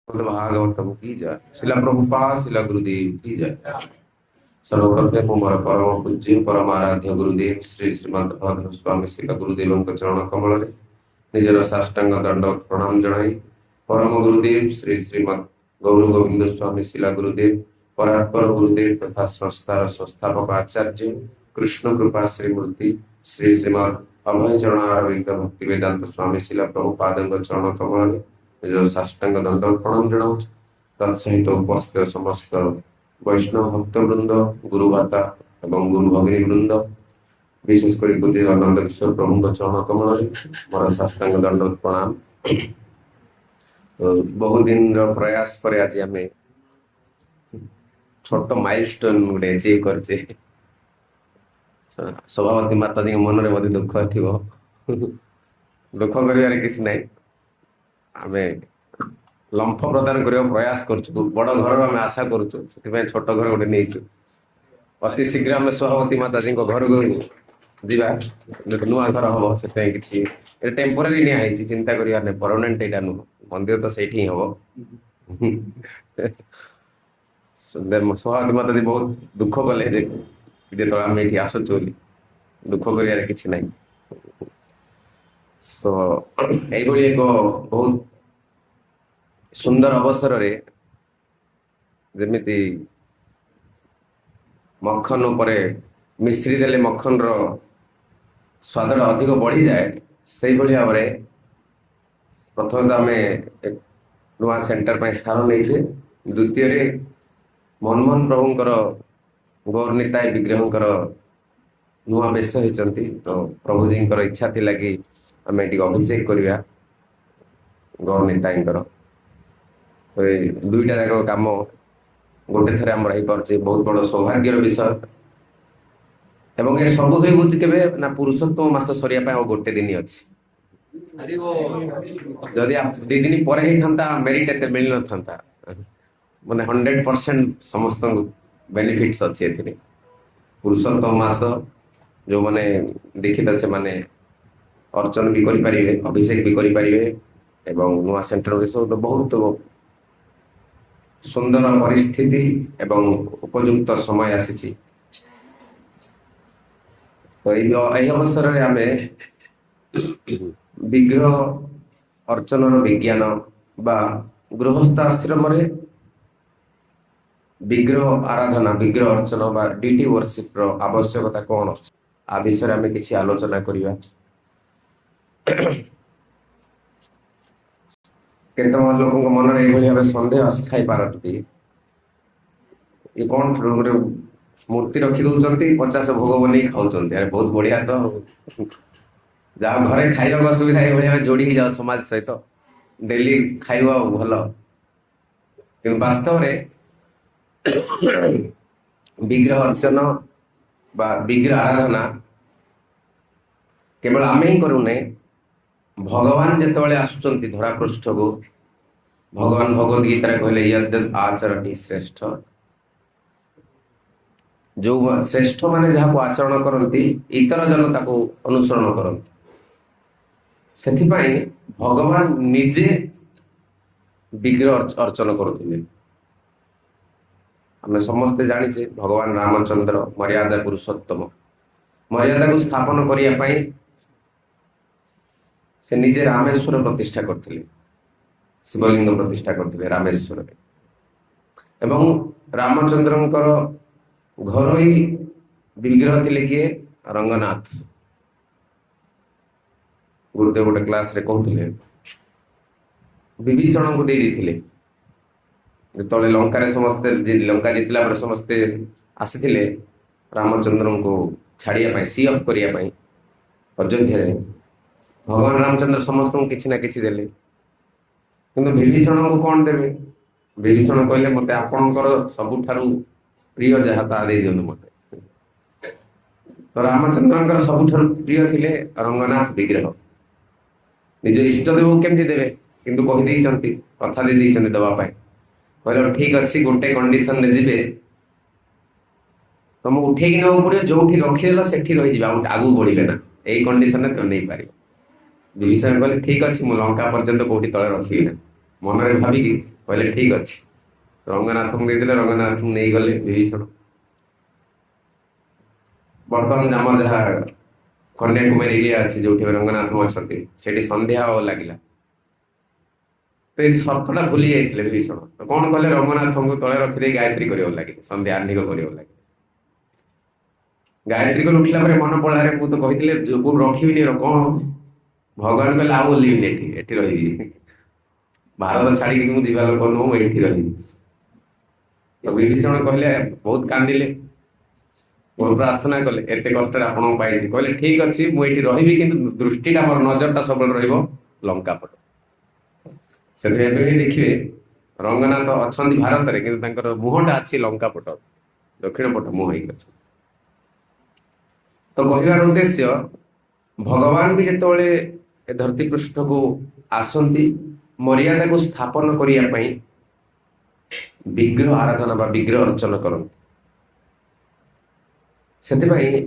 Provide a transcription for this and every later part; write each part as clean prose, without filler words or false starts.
भागवतम की जय। शिला प्रभुपाद शिला गुरुदेव की जय। सर्वप्रथम मोर परम पूज्य परमाराध्य गुरुदेव श्री श्रीमंत भद्र स्वामी शिला गुरुदेव चरण कमल निजर साष्टांग दंड प्रणाम जनाई परम गुरुदेव श्री श्रीमंत गौर गोविंद स्वामी शिला गुरुदेव परात्पर गुरुदेव तथा संस्थार संस्थापक आचार्य कृष्ण कृपा श्रीमूर्ति श्री श्रीमद अभय चरणारविंद भक्ति वेदांत स्वामी शिला प्रभुपाद चरण कमल निज साष्टांग दंड प्रणाम जनाऊँ। तत्सहित उपस्थित समस्त वैष्णव भक्तवृंद गुरुभाता एवं गुरु भगिनी वृंद विशेषकर पूज्य आनंद किशोर प्रभु चरण कमल मोर साष्टांग दंड प्रणाम। तो बहुत दिन प्रयास पर आज आम छोट माइलस्टोन गोटे अचीव करचे। सभापति माता जी मन में बहुत दुख थी दुख कर किसी ना आम लंफ प्रदान करने प्रयास करुँ बड़ घर आम आशा करुँ छोट घर गोटे नहीं अति शीघ्र आम सभापति माता जी घर को जा नुआ घर हम से किसी टेम्पोरारी निहाई चिंता कर परमानेंट यहाँ नुह मंदिर तो से ही हम सभापति माता जी बहुत दुख कले जो आम ये आसुच दुख कर किसी ना। तो यही एक बहुत सुंदर अवसर रे जमिति मक्खन उपरे मिश्री देले मक्खन रो स्वाद अधिक बढ़ी जाए से भाव में प्रथम तो आम एक नुआ सेंटर पर स्थान नहीं द्वितीय मनमोहन प्रभुंकर गौर निताय विग्रहंकर नुआ बेश होती तो प्रभुजी इच्छा थी कि आम ये अभिषेक करवा गौर निताई तो दुईटा जाक कम गोटे थर आम हो बहुत बड़ सौभाग्यर विषय एवं ये सब हुई बुझ के ना पुरुषोत्तम मास सरिया गोटे दिन अच्छी जदि दी दिन पर ही था मेरिट एत मिल न था माने 100% समस्त बेनिफिट्स अच्छी पुरुषोत्तम मास जो माने दीक्षित से माने अर्चन भी करें अभिषेक भी करें एवं नुआ सेंटर सब तो बहुत सुंदर परिस्थिति एवं उपयुक्त समय आसी तो यही अवसर में आम विग्रह अर्चन विज्ञान बा गृहस्थ आश्रम विग्रह आराधना विग्रह अर्चन बा डीटी वर्शिप आवश्यकता कौन अच्छी आ विषय आम किसी आलोचना करवा। केत लोक मन में भाव सन्देह आसी पारती ये कौन गोटे मूर्ति रखी दौरान 50 भोग बन खाऊँ बहुत बढ़िया तो जहाँ घरे खाइबा असुविधा ये जोड़ी जाओ समाज सहित डेली खाइबा भल कि वास्तव में विग्रह अर्चन बा विग्रह आराधना केवल आम ही करूने भगवान जिते आसुंच धरा पृष्ठ को भगवान भगवद गीता कहले यद आचरण श्रेष्ठ जो श्रेष्ठ माने जहाँ को आचरण करती इतर जन ताको अनुसरण करती से भगवान निजे विग्रह अर्चन करुले आम समस्ते जाचे भगवान रामचंद्र मर्यादा पुरुषोत्तम मर्यादा को स्थापन करने से निजे रामेश्वर प्रतिष्ठा करते शिवलिंग प्रतिष्ठा करते रामेश्वर एवं रामचंद्र घर ही विग्रह थे किए रंगनाथ गुरुदेव गोटे क्लास रे कहते विभीषण को दे देते जो लंका समस्ते लंका जितला समस्ते आसी रामचंद्र को छाड़िया सी अफ करने अयोध्या भगवान रामचंद्र समस्त को किसी ना किसी देले किंतु विभीषण को कौन देवे विभीषण कहले मते आपणकर सबुठारु प्रिय जहाँ ता दे दियंतु मते तो रामचंद्र सबुठारु प्रिय थिले रंगनाथ विग्रह निज इष्टदेव केमती देवे किंतु कहि देइचंती कथा दे देइचंती दवा पाए कहले ठीक अच्छी गोटे कंडीशन रे जिबे तुम उठे कि नौ पड़े जो रखीदेल से रही आगू बढ़े ना यही कंडीशन तो नहीं पार विभीषण कहले ठीक अच्छे मुझे लंका पर्यंत कौटी तले रखी ना मन में भाविकी कहले ठीक अच्छे रंगनाथ को देते रंगनाथ नहीं गले विभीषण बर्तमान आम जहाँ कन्याकुमारी एरिया अच्छे जो रंगनाथ अच्छा संध्या लगे तो ये सर्तटा भूली जाते विभीषण तो कौन कले रंगनाथ को तले रखिदे गायत्री कर लगे संध्या आह्निक कर लगे गायत्री को उठला मन पड़ा मुझे तो कही रखी कौन भगवान कहले आउ बोलनी एठी रही भारत छाड़ी मुझे जीवा लोक नुह ये रही तो विभीषण कहले बहुत कांदिले बहुत प्रार्थना कले एत कष्ट आपको पाई कहले ठीक अच्छे मुझे रही कि दृष्टिटा मोर नजरटा सब लंका पट से देखिए रंगनाथ अच्छा भारत में कि मुहटा अच्छी लंका पट दक्षिण पट मुह तो कहबार उद्देश्य भगवान भी जिते धरती पृष्ठ को आसती मर्यादा को स्थापन करने विग्रह आराधना विग्रह अर्चन करते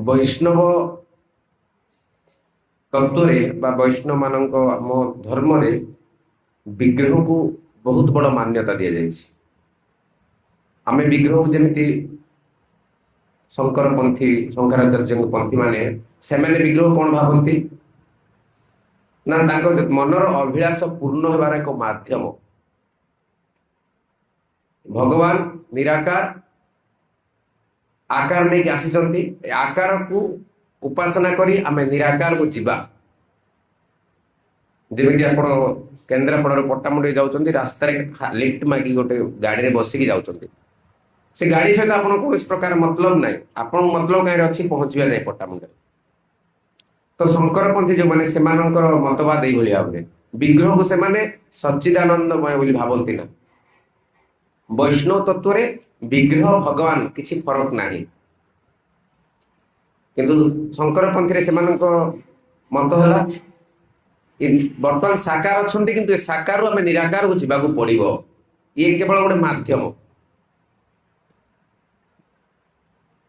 वैष्णव तत्व वैष्णव मान आम धर्म विग्रह को बहुत बड़ मान्यता दि जाए आम विग्रह को जमी शंकरपंथी शंकराचार्य पंथी माने से विग्रह कौन भावती ना मनर अभिलाष पूर्ण होबार एक माध्यम भगवान निराकार आकार नहीं आसी आकार को उपासना करी आम निराकार को जीवा जमी आप केन्द्रापड़ा पट्टामुंडी जाऊँ रास्तार लिफ्ट मागी गोटे गाड़ी बसिकी जाऊँ से गाड़ी सहित आप कौन प्रकार मतलब ना आप मतलब कहीं अच्छी पहुंचा जाए पट्टामुंडे तो शंकरपंथी जो मैंने से मतवाद यही भाव में विग्रह को से सच्चिदानंदमय भावती ना वैष्णव तत्व विग्रह भगवान किसी फरक ना किंतु शंकरपंथी से मत है बर्तमान साकार अच्छा कि साकार आम निराकार को जावाक पड़ो ये केवल गोटे मध्यम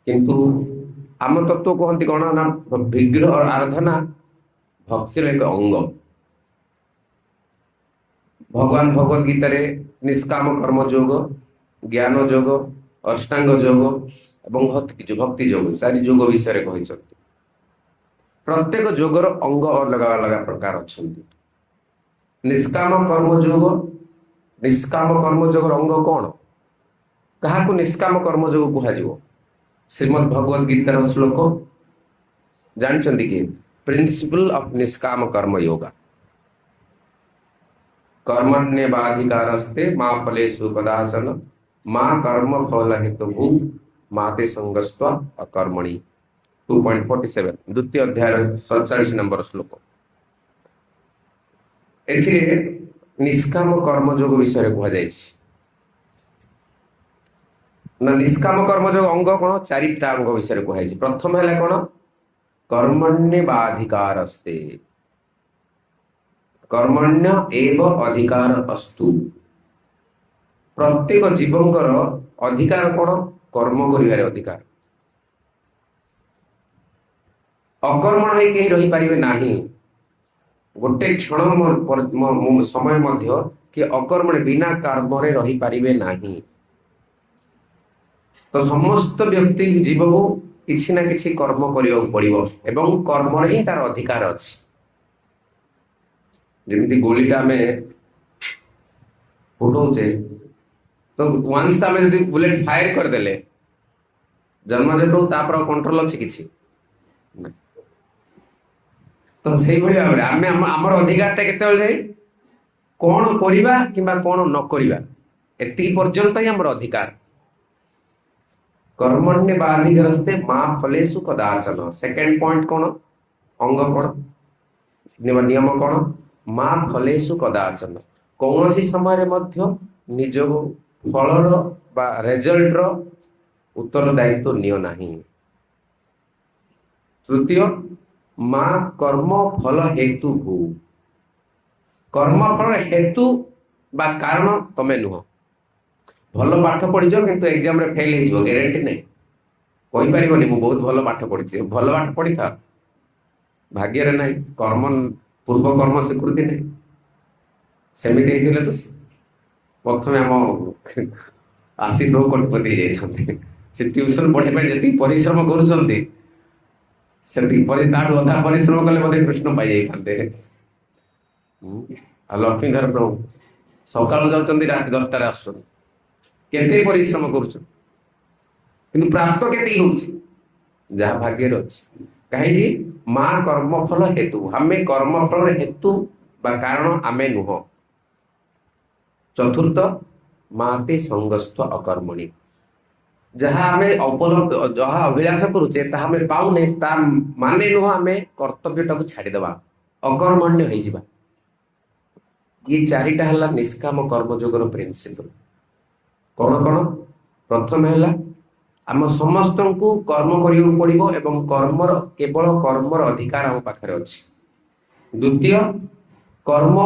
किंतु आम तत्व कहती कौन ना विग्रह और आराधना भक्तिर एक अंग भगवान भगवद गीता निष्काम कर्म योग ज्ञान योग अष्टांग योग एवं भक्ति योग सारी योग विषय कहते प्रत्येक योगर अंग अलग अलग प्रकार अच्छा निष्काम कर्म योग अंग कौन क्या निष्काम कर्म योग कह श्रीमद् भगवद गीतार श्लोक जानते कि प्रिंसिपल ऑफ निष्काम कर्म योगा कर्मण्य बाधिकारस्ते मां फलेषु कदाचन मां कर्म फल हेतु माते संगस्त्वा अकर्मणि 2.47 द्वितीय अध्याय 47 नंबर श्लोक एथिरे निष्काम कर्म योग विषय कह ना निष्काम कर्म योग अंग कौन चारिटा अंग विषय कहुई प्रथम है कौन कर्मण्य बाधिकारस्ते कर्मण्य एव अधिकार अस्तु प्रत्येक जीवंकर अधिकार कौन कर्म करिवार अधिकार अकर्मण होई केही रही पारिबे नाही गोटे क्षण समय मध्य कि अकर्मण बिना कर्म रे रही पारिबे नाही तो समस्त व्यक्ति जीव को किसी ना किसी कर्म करियो पड़िबो एवं कर्म रे ही तार अधिकार अछि जमिति गोलीटा में फुटौचे तो वंस आम जब बुलेट फायर करदेले जन्मजटू तापर कंट्रोल अच्छी किसी तो से भाव में आम आमर अधिकारटा केते कौन करिबा किंबा कौन न करिबा एति पर्यंत ही आमर अधिकार कर्मण्य बाधिकारस्ते मां फलेषु कदाचन सेकंड पॉइंट कौन अंग कौन नियम कौन मां फलेषु कदाचन कौन सी समय मध्य निज फलर बा रेजल्टर उत्तरदायित्व नियो नाही तृतीय मां कर्म फल हेतु भू कर्म फल हेतु बा कारण तमे नुह भल पाठ पढ़ी किंतु एग्जाम रे फेल हो ग्यारंटी नहीं कहि परिबनी मु बहुत भल पाठ पढ़ी भल पाठ पढ़ी था भाग्य रे नहीं कर्म पूर्व कर्म स्वीकृति नहीं सेमिति हेतिले तो ପ୍ରଥମେ ଆମ ଆଶିଷ ପ୍ରଭୁ କୋଟିପତି ହେଇଯାଇଥାନ୍ତି। ସେ ଟ୍ୟୁସନ ପଢିବା ପାଇଁ ଯେତିକି ପରିଶ୍ରମ କରୁଛନ୍ତି ସେତିକି ତାଠୁ ଅଧା ପରିଶ୍ରମ କଲେ ବୋଧେ କୃଷ୍ଣ ପାଇଯାଇଥାନ୍ତେ। ଆଉ ଲକ୍ଷ୍ମୀଧର ପ୍ରଭୁ ସକାଳୁ ଯାଉଛନ୍ତି, ରାତି 10ଟାରେ ଆସୁଛନ୍ତି, କେତେ ପରିଶ୍ରମ କରୁଛନ୍ତି, କିନ୍ତୁ ପ୍ରାପ୍ତ କେତିକି ହଉଛି? ଯାହା ଭାଗ୍ୟରେ ଅଛି। କାହିଁକି? ମା କର୍ମଫଳ ହେତୁ, ଆମେ କର୍ମଫଳର ହେତୁ ବା କାରଣ ଆମେ ନୁହଁ। ଚତୁର୍ଥ, ମାତେ ସଙ୍ଗସ୍ଥ ଅକର୍ମଣୀ, ଯାହା ଆମେ ଉପଲବ୍ଧ, ଯାହା ଅଭିଳାଷ କରୁଛେ ତାହା ଆମେ ପାଉନେ, ତା ମାନେ ନୁହଁ ଆମେ କର୍ତ୍ତବ୍ୟଟାକୁ ଛାଡିଦେବା, ଅକର୍ମଣ୍ୟ ହେଇଯିବା। ଇଏ ଚାରିଟା ହେଲା ନିଷ୍କାମ କର୍ମଯୋଗର ପ୍ରିନ୍ସିପଲ। କଣ କଣ? ପ୍ରଥମେ ହେଲା ଆମ ସମସ୍ତଙ୍କୁ କର୍ମ କରିବାକୁ ପଡିବ ଏବଂ କେବଳ କର୍ମର ଅଧିକାର ଆମ ପାଖରେ ଅଛି। ଦ୍ୱିତୀୟ, କର୍ମ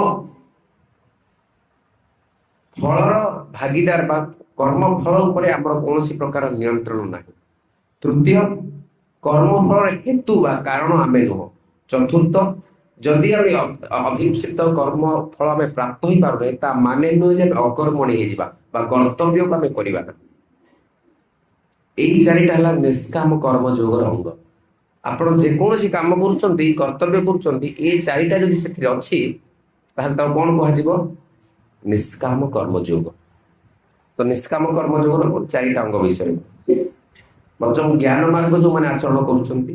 ଫଳର ଭାଗିଦାର ବା କର୍ମ ଫଳ ଉପରେ ଆମର କୌଣସି ପ୍ରକାର ନିୟନ୍ତ୍ରଣ ନାହିଁ। ତୃତୀୟ, କର୍ମଫଳର ହେତୁ ବା କାରଣ ଆମେ ନୁହଁ। ଚତୁର୍ଥ, ଯଦି ଆମେ ଅଭିପ୍ସିତ କର୍ମ ଫଳ ଆମେ ପ୍ରାପ୍ତ ହେଇପାରୁନେ, ତା ମାନେ ନୁହେଁ ଯେ ଆମେ ଅକର୍ମଣୀ ହେଇଯିବା ବା କର୍ତ୍ତବ୍ୟକୁ ଆମେ କରିବା ନା। ଏଇ ଚାରିଟା ହେଲା ନିଷ୍କାମ କର୍ମଯୋଗର ଅଙ୍ଗ। ଆପଣ ଯେକୌଣସି କାମ କରୁଛନ୍ତି, କର୍ତ୍ତବ୍ୟ କରୁଛନ୍ତି, ଏଇ ଚାରିଟା ଯଦି ସେଥିରେ ଅଛି ତାହେଲେ ତାକୁ କଣ କୁହାଯିବ? ନିଷ୍କାମ କର୍ମଯୋଗ। ତ ନିଷ୍କାମ କର୍ମଯୋଗର ଚାରିଟା ଅଙ୍ଗ ବିଷୟରେ ବର୍ତ୍ତମାନ ଜ୍ଞାନ ମାର୍ଗ ଯୋଉମାନେ ଆଚରଣ କରୁଛନ୍ତି,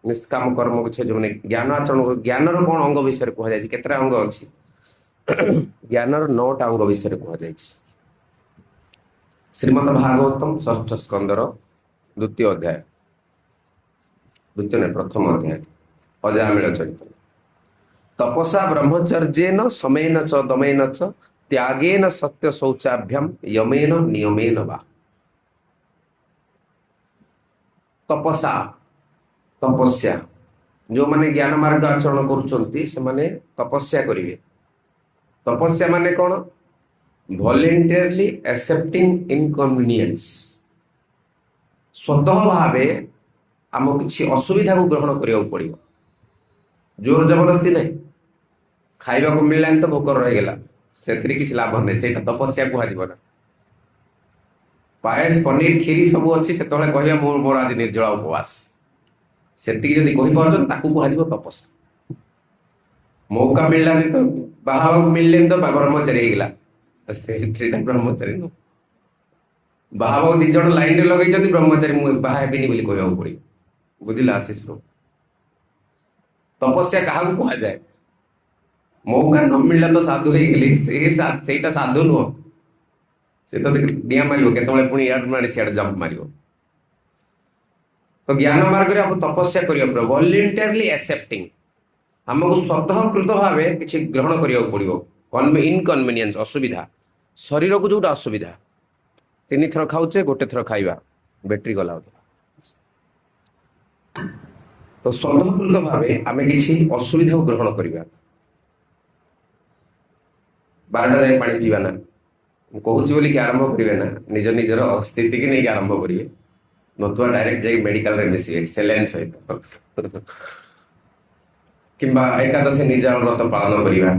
ନିଷ୍କାମ କର୍ମ କିଛି ଯୋଉମାନେ ଜ୍ଞାନ ଆଚରଣ, ଜ୍ଞାନର କଣ ଅଙ୍ଗ ବିଷୟରେ କୁହାଯାଇଛି? କେତେଟା ଅଙ୍ଗ ଅଛି? ଜ୍ଞାନର 9ଟା ଅଙ୍ଗ ବିଷୟରେ କୁହାଯାଇଛି। ଶ୍ରୀମଦ ଭାଗବତମ 6ଠ ସ୍କନ୍ଧର ପ୍ରଥମ ଅଧ୍ୟାୟ ଅଜାମିଳ ଚରିତ। ତପସା ବ୍ରହ୍ମଚର୍ଯ୍ୟେନ ସମେନ ଚ ଦମେନ ଚ ତ୍ୟାଗେନ ସତ୍ୟ ଶୌଚାଭ୍ୟାମ ୟମେନ ନିୟମେନ ବା। ତପସା, ତପସ୍ୟା, ଯୋଉମାନେ ଜ୍ଞାନ ମାର୍ଗ ଆଚରଣ କରୁଛନ୍ତି ସେମାନେ ତପସ୍ୟା କରିବେ। ତପସ୍ୟା ମାନେ କଣ? ଭଲେଣ୍ଟିୟରଲି ଆକ୍ସେପ୍ଟିଂ ଇନକନଭିନିଏନ୍ସ, ସ୍ୱତଃ ଭାବେ ଆମକୁ କିଛି ଅସୁବିଧାକୁ ଗ୍ରହଣ କରିବାକୁ ପଡିବ। ଜୋର ଜବରଦସ୍ତି ନାହିଁ। ଖାଇବାକୁ ମିଳିଲାନି ତ ଭୋକ ରହିଗଲା, ସେଥିରେ କିଛି ଲାଭ ନାହିଁ, ସେଇଟା ତପସ୍ୟା କୁହାଯିବ ନା। ପାୟସ, ପନିର, କ୍ଷୀରି ସବୁ ଅଛି, ସେତେବେଳେ କହିବା ମୋର ଆଜି ନିର୍ଜଳ ଉପବାସ, ସେତିକି ଯଦି କହିପାରୁଛନ୍ତି ତାକୁ କୁହାଯିବ ତପସ୍ୟା। ମୌକା ମିଳିଲାନି ତ, ବାହା ହବାକୁ ମିଳିଲେନି ତ ବ୍ରହ୍ମଚାରୀ ହେଇଗଲା, ସେଇଟା ବ୍ରହ୍ମଚାରୀ ନୁହଁ। ବାହା ହବାକୁ 2 ଜଣ ଲାଇନରେ ଲଗେଇଛନ୍ତି, ବ୍ରହ୍ମଚାରୀ ମୁଁ ବାହା ହେବିନି ବୋଲି କହିବାକୁ ପଡିବ। ବୁଝିଲା ଆଶିଷ ପ୍ରଭୁ? ତପସ୍ୟା କାହାକୁ କୁହାଯାଏ? ମୌକା ନ ମିଳିଲା ତ ସାଧୁ ହେଇଗଲି, ସେଇଟା ସାଧୁ ନୁହଁ। ସେ ତ ଡିଆଁ ମାରିବ, କେତେବେଳେ ପୁଣି ଇଆଡୁ ମାରି ସିଆଡେ ଜମ୍ପ ମାରିବ। ତ ଜ୍ଞାନ ମାର୍ଗରେ ଆମକୁ ତପସ୍ୟା କରିବାକୁ ପଡିବ, ଭଲେଣ୍ଟିୟରଲି ଆକ୍ସେପ୍ଟିଂ, ଆମକୁ ସ୍ୱତଃକୃତ ଭାବେ କିଛି ଗ୍ରହଣ କରିବାକୁ ପଡିବ। ଇନକନଭିନିଏନ୍ସ, ଅସୁବିଧା, ଶରୀରକୁ ଯୋଉଟା ଅସୁବିଧା, 3 ଥର ଖାଉଛେ, 1 ଥର ଖାଇବା, ବ୍ୟାଟେରୀ ଗଲା। ତ ସ୍ୱତଃକୃତ ଭାବେ ଆମେ କିଛି ଅସୁବିଧାକୁ ଗ୍ରହଣ କରିବା। 12ଟା ଯାଏ ପାଣି ପିଇବା ନା, ମୁଁ କହୁଛି ବୋଲିକି ଆରମ୍ଭ କରିବେ ନା, ନିଜ ନିଜର ସ୍ଥିତିକି ନେଇକି ଆରମ୍ଭ କରିବେ, ନତୁବା ଡାଇରେକ୍ଟ ଯାଇକି ମେଡିକାଲରେ ମିଶିବେ ସେଲେନ୍ ସହିତ। କିମ୍ବା ଏକାଦଶୀ ନିର୍ଜଳ ବ୍ରତ ପାଳନ କରିବା।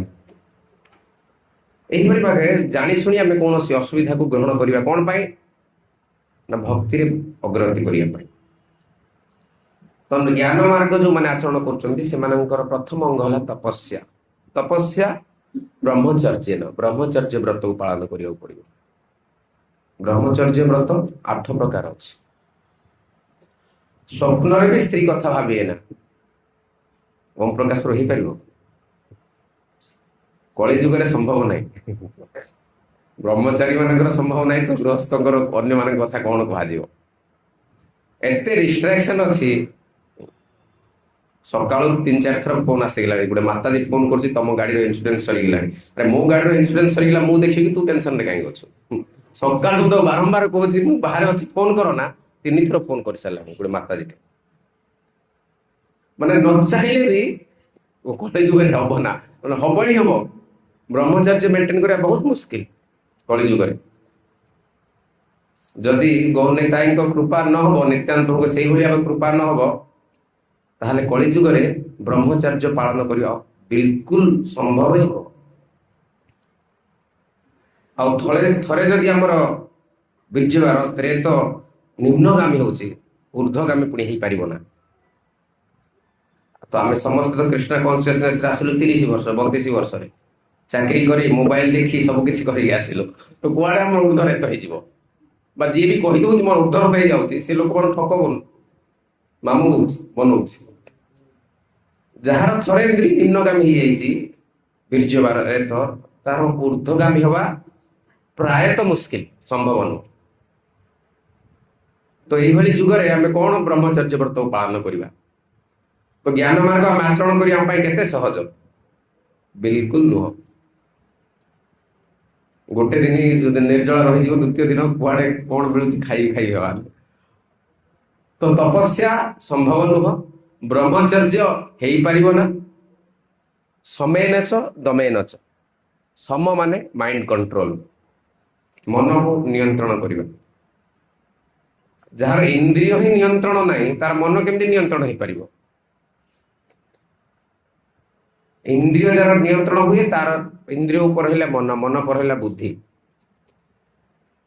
ଏହିପରି ଭାବେ ଜାଣି ଶୁଣି ଆମେ କୌଣସି ଅସୁବିଧାକୁ ଗ୍ରହଣ କରିବା, କଣ ପାଇଁ ନା ଭକ୍ତିରେ ଅଗ୍ରଗତି କରିବା ପାଇଁ। ତ ଜ୍ଞାନ ମାର୍ଗ ଯୋଉମାନେ ଆଚରଣ କରୁଛନ୍ତି ସେମାନଙ୍କର ପ୍ରଥମ ଅଙ୍ଗ ହେଲା ତପସ୍ୟା। ତପସ୍ୟା ବ୍ରହ୍ମଚର୍ଯ୍ୟେନ, ବ୍ରହ୍ମଚର୍ଯ୍ୟ ବ୍ରତକୁ ପାଳନ କରିବାକୁ ପଡିବ। ବ୍ରହ୍ମଚର୍ଯ୍ୟ ବ୍ରତ 8 ପ୍ରକାର ଅଛି। ସ୍ୱପ୍ନରେ ବି ସ୍ତ୍ରୀ କଥା ଭାବିଏ ନା, ଓମ୍ ପ୍ରକାଶ ହେଇପାରିବ? କଳି ଯୁଗରେ ସମ୍ଭବ ନାହିଁ। ବ୍ରହ୍ମଚାରୀ ମାନଙ୍କର ସମ୍ଭବ ନାହିଁ, ତ ଗୃହସ୍ଥଙ୍କର ଅନ୍ୟମାନଙ୍କ କଥା କଣ କୁହାଯିବ? ଏତେ ରିଷ୍ଟ୍ରିକ୍ସନ ଅଛି। ସକାଳୁ 3-4 ଥର ଫୋନ ଆସିଗଲାଣି, ଗୋଟେ ମାତାଜୀ ଫୋନ କରୁଛି, ତମ ଗାଡିର ଇନ୍ସୁରାନ୍ସ ସରିଗଲାଣି। ଆରେ ମୋ ଗାଡିର ଇନ୍ସୁରାନ୍ସ ସରିଗଲା, ମୁଁ ଦେଖିକି ତୁ ଟେନସନରେ କାହିଁକି ଅଛୁ? ସକାଳୁ ତ ବାରମ୍ବାର କହୁଛି ମୁଁ ବାହାରେ ଅଛି, ଫୋନ କର ନା। 3 ଥର ଫୋନ କରିସାରିଲାଣି ଗୋଟେ ମାତାଜୀଟେ। ମାନେ ନ ଚାହିଁଲେ ବି କଳି ଯୁଗରେ ହବ ନା, ମାନେ ହବ ହିଁ ହବ। ବ୍ରହ୍ମଚର୍ଯ୍ୟ ମେଣ୍ଟେନ କରିବା ବହୁତ ମୁସ୍କିଲ କଳି ଯୁଗରେ। ଯଦି ଗୌରନିତାଇଙ୍କ କୃପା ନ ହବ, ନିତ୍ୟାନ୍ତ ପ୍ରଭୁଙ୍କ ସେଇଭଳି ଭାବେ କୃପା ନ ହବ, ତାହେଲେ କଳି ଯୁଗରେ ବ୍ରହ୍ମଚର୍ଯ୍ୟ ପାଳନ କରିବା ବିଲକୁଲ ସମ୍ଭବ ହିଁ ହବ। ଆଉ ଥରେ ଯଦି ଆମର ବୀର୍ଯ୍ୟବାର ରେ ତ ନିମ୍ନଗାମୀ ହଉଛି, ଊର୍ଦ୍ଧ୍ୱଗାମୀ ପୁଣି ହେଇପାରିବ ନା। ତ ଆମେ ସମସ୍ତେ ତ କୃଷ୍ଣ କନସିୟସନେସରେ ଆସିଲୁ 30 ବର୍ଷ 32 ବର୍ଷରେ, ଚାକିରି କରି ମୋବାଇଲ ଦେଖି ସବୁ କିଛି କରିକି ଆସିଲୁ, ତ କୁଆଡେ ଆମର ଉର୍ଦ୍ଧ୍ୱରେତ ହେଇଯିବ। ବା ଯିଏ ବି କହିଦଉଛି ମୋର ଉର୍ଦ୍ଧ୍ୱରେତ ହେଇଯାଉଛି, ସେ ଲୋକ କଣ ଠକ ମାମୁଁ ବନଉଛି। ଯାହାର ଥରେ ନିମ୍ନଗାମୀ ହେଇଯାଇଛି ବୀର୍ଯ୍ୟବାରରେ, ତ ତାର ଊର୍ଦ୍ଧ୍ୱଗାମୀ ହବା ପ୍ରାୟତଃ ମୁସ୍କିଲ, ସମ୍ଭବ ନୁହଁ। ତ ଏଇଭଳି ଯୁଗରେ ଆମେ କଣ ବ୍ରହ୍ମଚର୍ଯ୍ୟ ବ୍ରତ ପାଳନ କରିବା? ତ ଜ୍ଞାନ ମାର୍ଗ ଆମେ ଆଚରଣ କରିବା ଆମ ପାଇଁ କେତେ ସହଜ? ବିଲକୁଲ ନୁହଁ। ଗୋଟେ ଦିନ ନିର୍ଜଳ ରହିଯିବ, ଦ୍ୱିତୀୟ ଦିନ କୁଆଡେ କଣ ମିଳୁଛି ଖାଇ ହେବା। ତ ତପସ୍ୟା ସମ୍ଭବ ନୁହଁ, ବ୍ରହ୍ମଚର୍ଯ୍ୟ ହେଇପାରିବ ନା। ସମେନଚ ଦମେନଚ, ସମ ମାନେ ମାଇଣ୍ଡ କଣ୍ଟ୍ରୋଲ, ମନକୁ ନିୟନ୍ତ୍ରଣ କରିବା। ଯାହାର ଇନ୍ଦ୍ରିୟ ହିଁ ନିୟନ୍ତ୍ରଣ ନାହିଁ, ତାର ମନ କେମିତି ନିୟନ୍ତ୍ରଣ ହେଇପାରିବ? ଇନ୍ଦ୍ରିୟ ଯାହାର ନିୟନ୍ତ୍ରଣ ହୁଏ, ତାର ଇନ୍ଦ୍ରିୟ ଉପରେ ରହିଲା ମନ, ମନ ପରେ ରହିଲା ବୁଦ୍ଧି,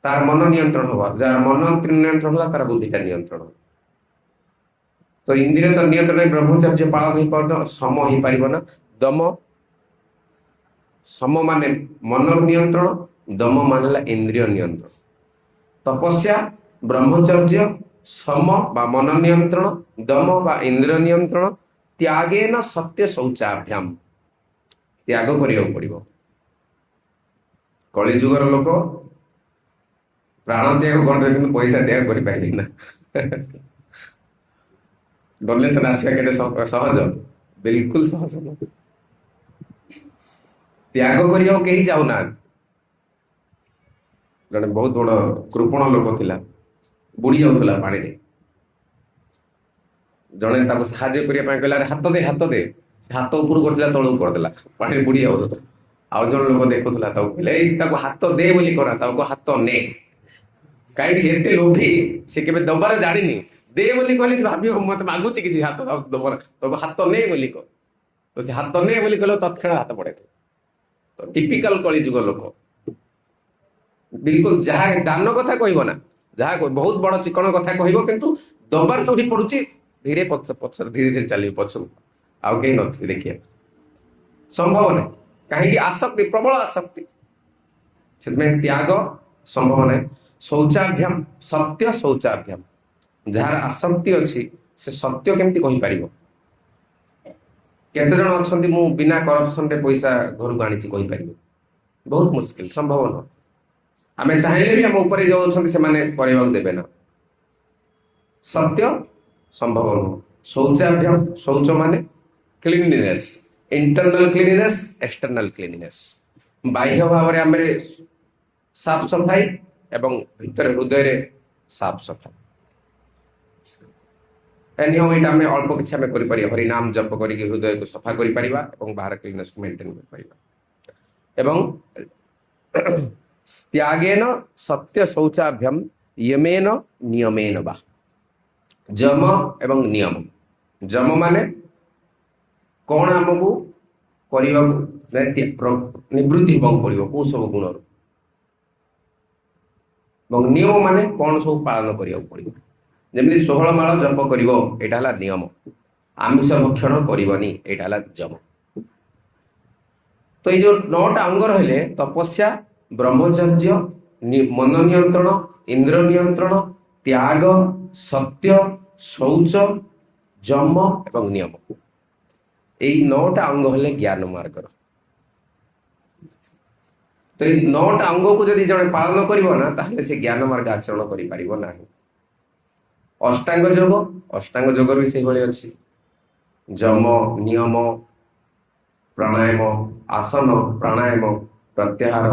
ତାର ମନ ନିୟନ୍ତ୍ରଣ ହବ। ଯାହାର ମନ ନିୟନ୍ତ୍ରଣ ହେଲା, ତାର ବୁଦ୍ଧିଟା ନିୟନ୍ତ୍ରଣ। ତ ଇନ୍ଦ୍ରିୟ ତ ନିୟନ୍ତ୍ରଣ ବ୍ରହ୍ମଚର୍ଯ୍ୟ ପାଳନ ହେଇପାରିବ, ସମ ହେଇପାରିବ ନା। ଦମ, ସମ ମାନେ ମନ ନିୟନ୍ତ୍ରଣ, ଦମ ମାନେ ହେଲା ଇନ୍ଦ୍ରିୟ ନିୟନ୍ତ୍ରଣ। ତପସ୍ୟା, ବ୍ରହ୍ମଚର୍ଯ୍ୟ, ସମ ବା ମନ ନିୟନ୍ତ୍ରଣ, ଦମ ବା ଇନ୍ଦ୍ରିୟ ନିୟନ୍ତ୍ରଣ, ତ୍ୟାଗେନ ସତ୍ୟ ଶୌଚାଭ୍ୟାମ, ତ୍ୟାଗ କରିବାକୁ ପଡିବ। କଳିଯୁଗର ଲୋକ ପ୍ରାଣ ତ୍ୟାଗ କରିଦେବେ, କିନ୍ତୁ ପଇସା ତ୍ୟାଗ କରିପାରିବେ ନା। ଡୋନେସନ ଆସିବା କେତେ ସହଜ? ବିଲକୁଲ ସହଜ ନୁହଁ। ତ୍ୟାଗ କରିବାକୁ କେହି ଯାଉନାହାନ୍ତି। ଜଣେ ବହୁତ ବଡ କୃପଣ ଲୋକ ଥିଲା, ବୁଡି ଯାଉଥିଲା ପାଣିରେ। ଜଣେ ତାକୁ ସାହାଯ୍ୟ କରିବା ପାଇଁ କହିଲା, ହାତ ଦେ ହାତ ଦେ। ସେ ହାତ ଉପରକୁ କରିଥିଲା, ତଳକୁ କରିଦେଲା, ପାଣିରେ ବୁଡି ଯାଉଥିଲା। ଆଉ ଜଣେ ଲୋକ ଦେଖୁଥିଲା, ତାକୁ କହିଲେ ଏଇ ତାକୁ ହାତ ଦେ ବୋଲି କରା, ତାକୁ ହାତ ନେ। କାହିଁକି? ସେ ଏତେ ଲୋଭୀ, ସେ କେବେ ଦବାର ଜାଣିନି। ଦେ ବୋଲି କହିଲେ ସେ ଭାବିବ ମତେ ମାଗୁଛି କିଛି, ହାତ ଦବାର, ତାକୁ ହାତ ନେ ବୋଲି କହ। ତ ସେ ହାତ ନେ ବୋଲି କହିଲେ ତତ୍କ୍ଷଣ ହାତ ପଡେ। ତ ଟିପିକାଲ କଳିଯୁଗ ଲୋକ। ବିଲକୁଲ ଯାହା ଦାନ କଥା କହିବ ନା, ଯାହା ବହୁତ ବଡ ଚିକଣ କଥା କହିବ, କିନ୍ତୁ ଦବାର ଯୋଉଠି ପଡୁଛି ଧୀରେ ପଛରେ ଧୀରେ ଧୀରେ ଚାଲିବ ପଛକୁ, ଆଉ କେହି ନଥିବେ ଦେଖିବା। ସମ୍ଭବ ନାହିଁ। କାହିଁକି? ଆସକ୍ତି, ପ୍ରବଳ ଆସକ୍ତି। ସେଥିପାଇଁ ତ୍ୟାଗ ସମ୍ଭବ ନାହିଁ। ଶୌଚାଭ୍ୟାମ, ସତ୍ୟ ଶୌଚାଭ୍ୟାମ, ଯାହାର ଆସକ୍ତି ଅଛି ସେ ସତ୍ୟ କେମିତି କହିପାରିବ? କେତେ ଜଣ ଅଛନ୍ତି ମୁଁ ବିନା କରପସନରେ ପଇସା ଘରକୁ ଆଣିଛି କହିପାରିବ? ବହୁତ ମୁସ୍କିଲ, ସମ୍ଭବ ନୁହଁ। ଆମେ ଚାହିଁଲେ ବି ଆମ ଉପରେ ଯୋଉ ଅଛନ୍ତି ସେମାନେ କରିବାକୁ ଦେବେ ନା। ସତ୍ୟ ସମ୍ଭବ ନୁହଁ। ଶୌଚାଭ୍ୟାମ, ଶୌଚ ମାନେ କ୍ଲିନଲିନେସ୍, ଇଣ୍ଟରନାଲ କ୍ଲିନିନେସ୍, ଏକ୍ସଟର୍ନାଲ କ୍ଲିନିନେସ୍। ବାହ୍ୟ ଭାବରେ ଆମେ ସାଫ ସଫାଇ ଏବଂ ଭିତରେ ହୃଦୟରେ ସାଫ ସଫାଇ। ଏଇଟା ଆମେ ଅଳ୍ପ କିଛି ଆମେ କରିପାରିବା। ହରିନାମ ଜପ କରିକି ହୃଦୟକୁ ସଫା କରିପାରିବା ଏବଂ ବାହାର କ୍ଲିନନେସକୁ ମେଣ୍ଟେନ କରିପାରିବା। ଏବଂ ତ୍ୟାଗେନ ସତ୍ୟ ଶୌଚାଭ୍ୟମ ୟମେନ ନିୟମେନ ବା, ଯମ ଏବଂ ନିୟମ। ଯମ ମାନେ କଣ ଆମକୁ କରିବାକୁ, ନିବୃତ୍ତି ହେବାକୁ ପଡିବ କୋଉ ସବୁ ଗୁଣରୁ, ଏବଂ ନିୟମ ମାନେ କଣ ସବୁ ପାଳନ କରିବାକୁ ପଡିବ। ଯେମିତି 16 ମାଳ ଜପ କରିବ, ଏଇଟା ହେଲା ନିୟମ। ଆମିଷ ଭକ୍ଷଣ କରିବନି, ଏଇଟା ହେଲା ଯମ। ତ ଏଇ ଯୋଉ 9ଟା ଅଙ୍ଗ ରହିଲେ, ତପସ୍ୟା, ବ୍ରହ୍ମଚର୍ଯ୍ୟ, ମନ ନିୟନ୍ତ୍ରଣ, ଇନ୍ଦ୍ର ନିୟନ୍ତ୍ରଣ, ତ୍ୟାଗ, ସତ୍ୟ, ଶୌଚ, ଯମ ଏବଂ ନିୟମ। ଏଇ 9ଟା ଅଙ୍ଗ ହେଲେ ଜ୍ଞାନ ମାର୍ଗର। ତ ଏଇ 9ଟା ଅଙ୍ଗକୁ ଯଦି ଜଣେ ପାଳନ କରିବ ନା, ତାହେଲେ ସେ ଜ୍ଞାନ ମାର୍ଗ ଆଚରଣ କରିପାରିବ ନାହିଁ। ଅଷ୍ଟାଙ୍ଗ ଯୋଗ, ଅଷ୍ଟାଙ୍ଗ ଯୋଗର ବି ସେଇଭଳି ଅଛି। ଯମ, ନିୟମ, ପ୍ରାଣାୟାମ, ଆସନ, ପ୍ରାଣାୟାମ, ପ୍ରତ୍ୟାହାର,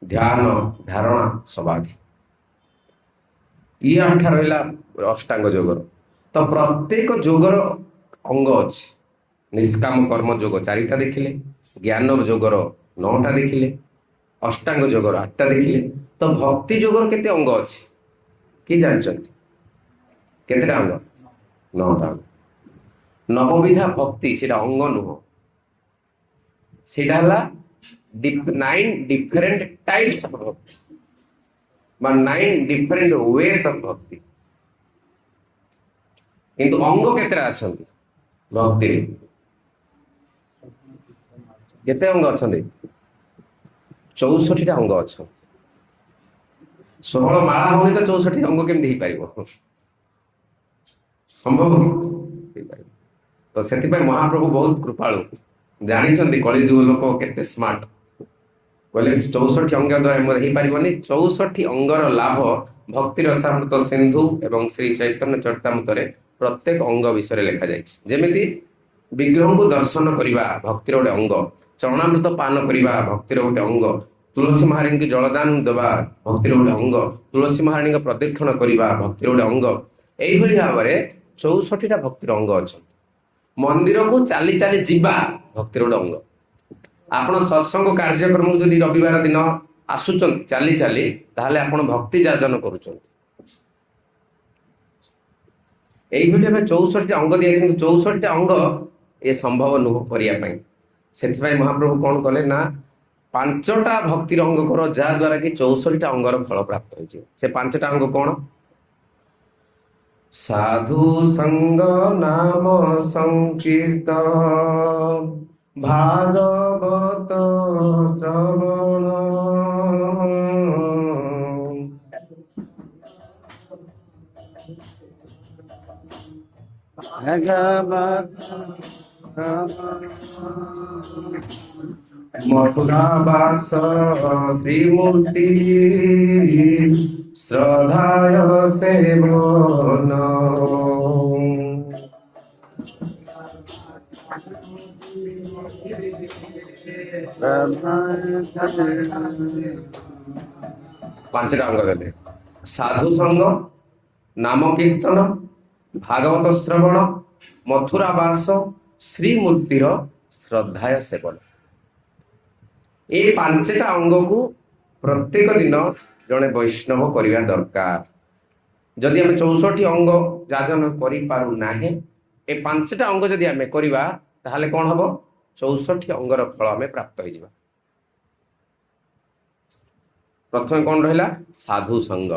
ଧ୍ୟାନ, ଧାରଣା, ସମାଧି। ଇଏ 8ଟା ରହିଲା ଅଷ୍ଟାଙ୍ଗ ଯୋଗର। ତ ପ୍ରତ୍ୟେକ ଯୋଗର ଅଙ୍ଗ ଅଛି। ନିଷ୍କାମ କର୍ମ ଯୋଗ 4ଟା ଦେଖିଲେ, ଜ୍ଞାନ ଯୋଗର 9ଟା ଦେଖିଲେ, ଅଷ୍ଟାଙ୍ଗ ଯୋଗର 8ଟା ଦେଖିଲେ। ତ ଭକ୍ତି ଯୋଗର କେତେ ଅଙ୍ଗ ଅଛି କିଏ ଜାଣିଛନ୍ତି? କେତେଟା ଅଙ୍ଗ? 9ଟା ଅଙ୍ଗ। ନବବିଧା ଭକ୍ତି, ସେଇଟା ଅଙ୍ଗ ନୁହଁ, ସେଇଟା ହେଲା 9 different types of bhakti বা 9 different ways of bhakti কিন্তু অঙ্গ কেତେଟା ଅଛନ୍ତି ଭକ୍ତିରେ କେତେ ଅଙ୍ଗ ଅଛନ୍ତି 64ଟା ଅଙ୍ଗ ଅଛନ୍ତି 16 ମାଳା ହଉନି ତ 64 ଅଙ୍ଗ କେମିତି ହେଇପାରିବ ସମ୍ଭବ ହେଇପାରିବ ତ ସେଥିପାଇଁ ମହାପ୍ରଭୁ ବହୁତ କୃପାଳୁ ଜାଣିଛନ୍ତି କଳିଯୁଗ ଲୋକ କେତେ ସ୍ମାର୍ଟ କହିଲେ 64 ଅଙ୍ଗ ଦ୍ୱାରା ମୋର ହେଇପାରିବନି 64 ଅଙ୍ଗର ଲାଭ ଭକ୍ତି ରସାମୃତ ସିନ୍ଧୁ ଏବଂ ଶ୍ରୀ ଚୈତନ୍ୟ ଚରିତାମୃତରେ ପ୍ରତ୍ୟେକ ଅଙ୍ଗ ବିଷୟରେ ଲେଖାଯାଇଛି ଯେମିତି ବିଗ୍ରହଙ୍କୁ ଦର୍ଶନ କରିବା ଭକ୍ତିର ଗୋଟେ ଅଙ୍ଗ ଚରଣାମୃତ ପାନ କରିବା ଭକ୍ତିର ଗୋଟେ ଅଙ୍ଗ ତୁଳସୀ ମହାରାଣୀଙ୍କୁ ଜଳଦାନ ଦେବା ଭକ୍ତିର ଗୋଟେ ଅଙ୍ଗ ତୁଳସୀ ମହାରାଣୀଙ୍କ ପ୍ରଦକ୍ଷିଣ କରିବା ଭକ୍ତିର ଗୋଟେ ଅଙ୍ଗ ଏଇଭଳି ଭାବରେ 64ଟା ଭକ୍ତିର ଅଙ୍ଗ ଅଛନ୍ତି ମନ୍ଦିରକୁ ଚାଲି ଚାଲି ଯିବା ଭକ୍ତିର ଗୋଟେ ଅଙ୍ଗ ଆପଣ ସତ୍ସଙ୍ଗ କାର୍ଯ୍ୟକ୍ରମକୁ ଯଦି ରବିବାର ଦିନ ଆସୁଛନ୍ତି ଚାଲି ଚାଲି ତାହେଲେ ଆପଣ ଭକ୍ତି ଯାଜନ କରୁଛନ୍ତି এইভাবে ভাবে 64টা অঙ্গ দিয়েছে কিন্তু 64টা অঙ্ଗ এ সম্ভব নୁହଁ କରିବା ପାଇଁ ସେଥିପାଇଁ ମହାପ୍ରଭୁ କଣ କଲେ ନା 5ଟା ଭକ୍ତିର ଅଙ୍ଗ କର ଯାହା ଦ୍ୱାରା କି 64ଟା ଅଙ୍ଗର ଫଳ ପ୍ରାପ୍ତ ହୋଇଯିବ ସେ 5ଟା ଅଙ୍ଗ କଣ ସାଧୁ ସଙ୍ଗ ନାମ ସଂକୀର୍ତ୍ତନ ଭାଗବତ ଶ୍ରବଣ মথুরা বাস শ্রীমূর্তি শ্রদ্ধায় সেবন ପାଞ୍ଚଟା ଅଙ୍ଗ ଦେଲେ ସାଧୁ ସଙ୍ଗ ନାମ କୀର୍ତ୍ତନ ଭାଗବତ ଶ୍ରବଣ ମଥୁରା ବାସ ଶ୍ରୀମୂର୍ତ୍ତିର ଶ୍ରଦ୍ଧାୟ ସେବନ এই 5ଟା ଅଙ୍ଗକୁ ପ୍ରତ୍ୟେକ ଦିନ ଜଣେ ବୈଷ୍ଣବ କରିବା ଦରକାର ଯଦି ଆମେ 64 ଅଙ୍ଗ ଯାଜନ କରିପାରୁ ନାହିଁ ଏ 5ଟା ଅଙ୍ଗ ଯଦି ଆମେ କରିବା ତାହେଲେ କଣ ହବ 64 ଅଙ୍ଗର ଫଳ ଆମେ ପ୍ରାପ୍ତ ହେଇଯିବା ପ୍ରଥମେ କଣ ରହିଲା ସାଧୁ ସଙ୍ଗ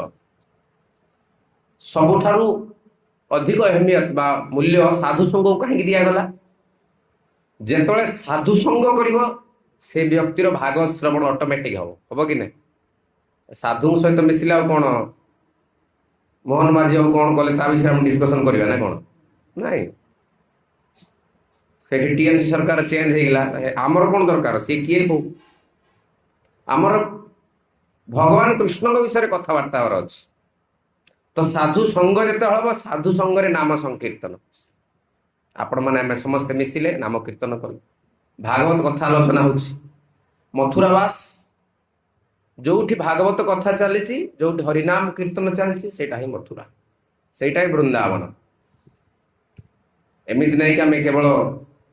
ସବୁଠାରୁ ଅଧିକ ଅହମିୟତ ବା ମୂଲ୍ୟ ସାଧୁ ସଙ୍ଗକୁ କାହିଁକି ଦିଆଗଲା ଯେତେବେଳେ ସାଧୁ ସଙ୍ଗ କରିବ ସେ ବ୍ୟକ୍ତିର ଭାଗବତ ଶ୍ରବଣ ଅଟୋମେଟିକ ହବ କି ନାହିଁ ସାଧୁଙ୍କ ସହିତ ମିଶିଲେ ଆଉ କଣ ମୋହନ ମାଝୀ ଆଉ କଣ କଲେ ତା ବିଷୟରେ ଆମେ ଡିସ୍କସନ କରିବା ନା କଣ ନାଇଁ ସେଠି ଟିଏମସି ସରକାର ଚେଞ୍ଜ ହେଇଗଲା ଆମର କଣ ଦରକାର ସେ କିଏ ହଉ ଆମର ଭଗବାନ କୃଷ୍ଣଙ୍କ ବିଷୟରେ କଥାବାର୍ତ୍ତା ହେବାର ଅଛି ତ ସାଧୁ ସଙ୍ଗ ଯେତେବେଳେ ହବ ସାଧୁ ସଙ୍ଗରେ ନାମ ସଂକୀର୍ତ୍ତନ ଆପଣ ମାନେ ଆମେ ସମସ୍ତେ ମିଶିଲେ ନାମ କୀର୍ତ୍ତନ କଲେ ଭାଗବତ କଥା ଆଲୋଚନା ହଉଛି ମଥୁରା ବାସ ଯୋଉଠି ଭାଗବତ କଥା ଚାଲିଛି ଯୋଉଠି ହରିନାମ କୀର୍ତ୍ତନ ଚାଲିଛି ସେଇଟା ହିଁ ମଥୁରା ସେଇଟା ହିଁ ବୃନ୍ଦାବନ ଏମିତି ନାହିଁ କି ଆମେ କେବଳ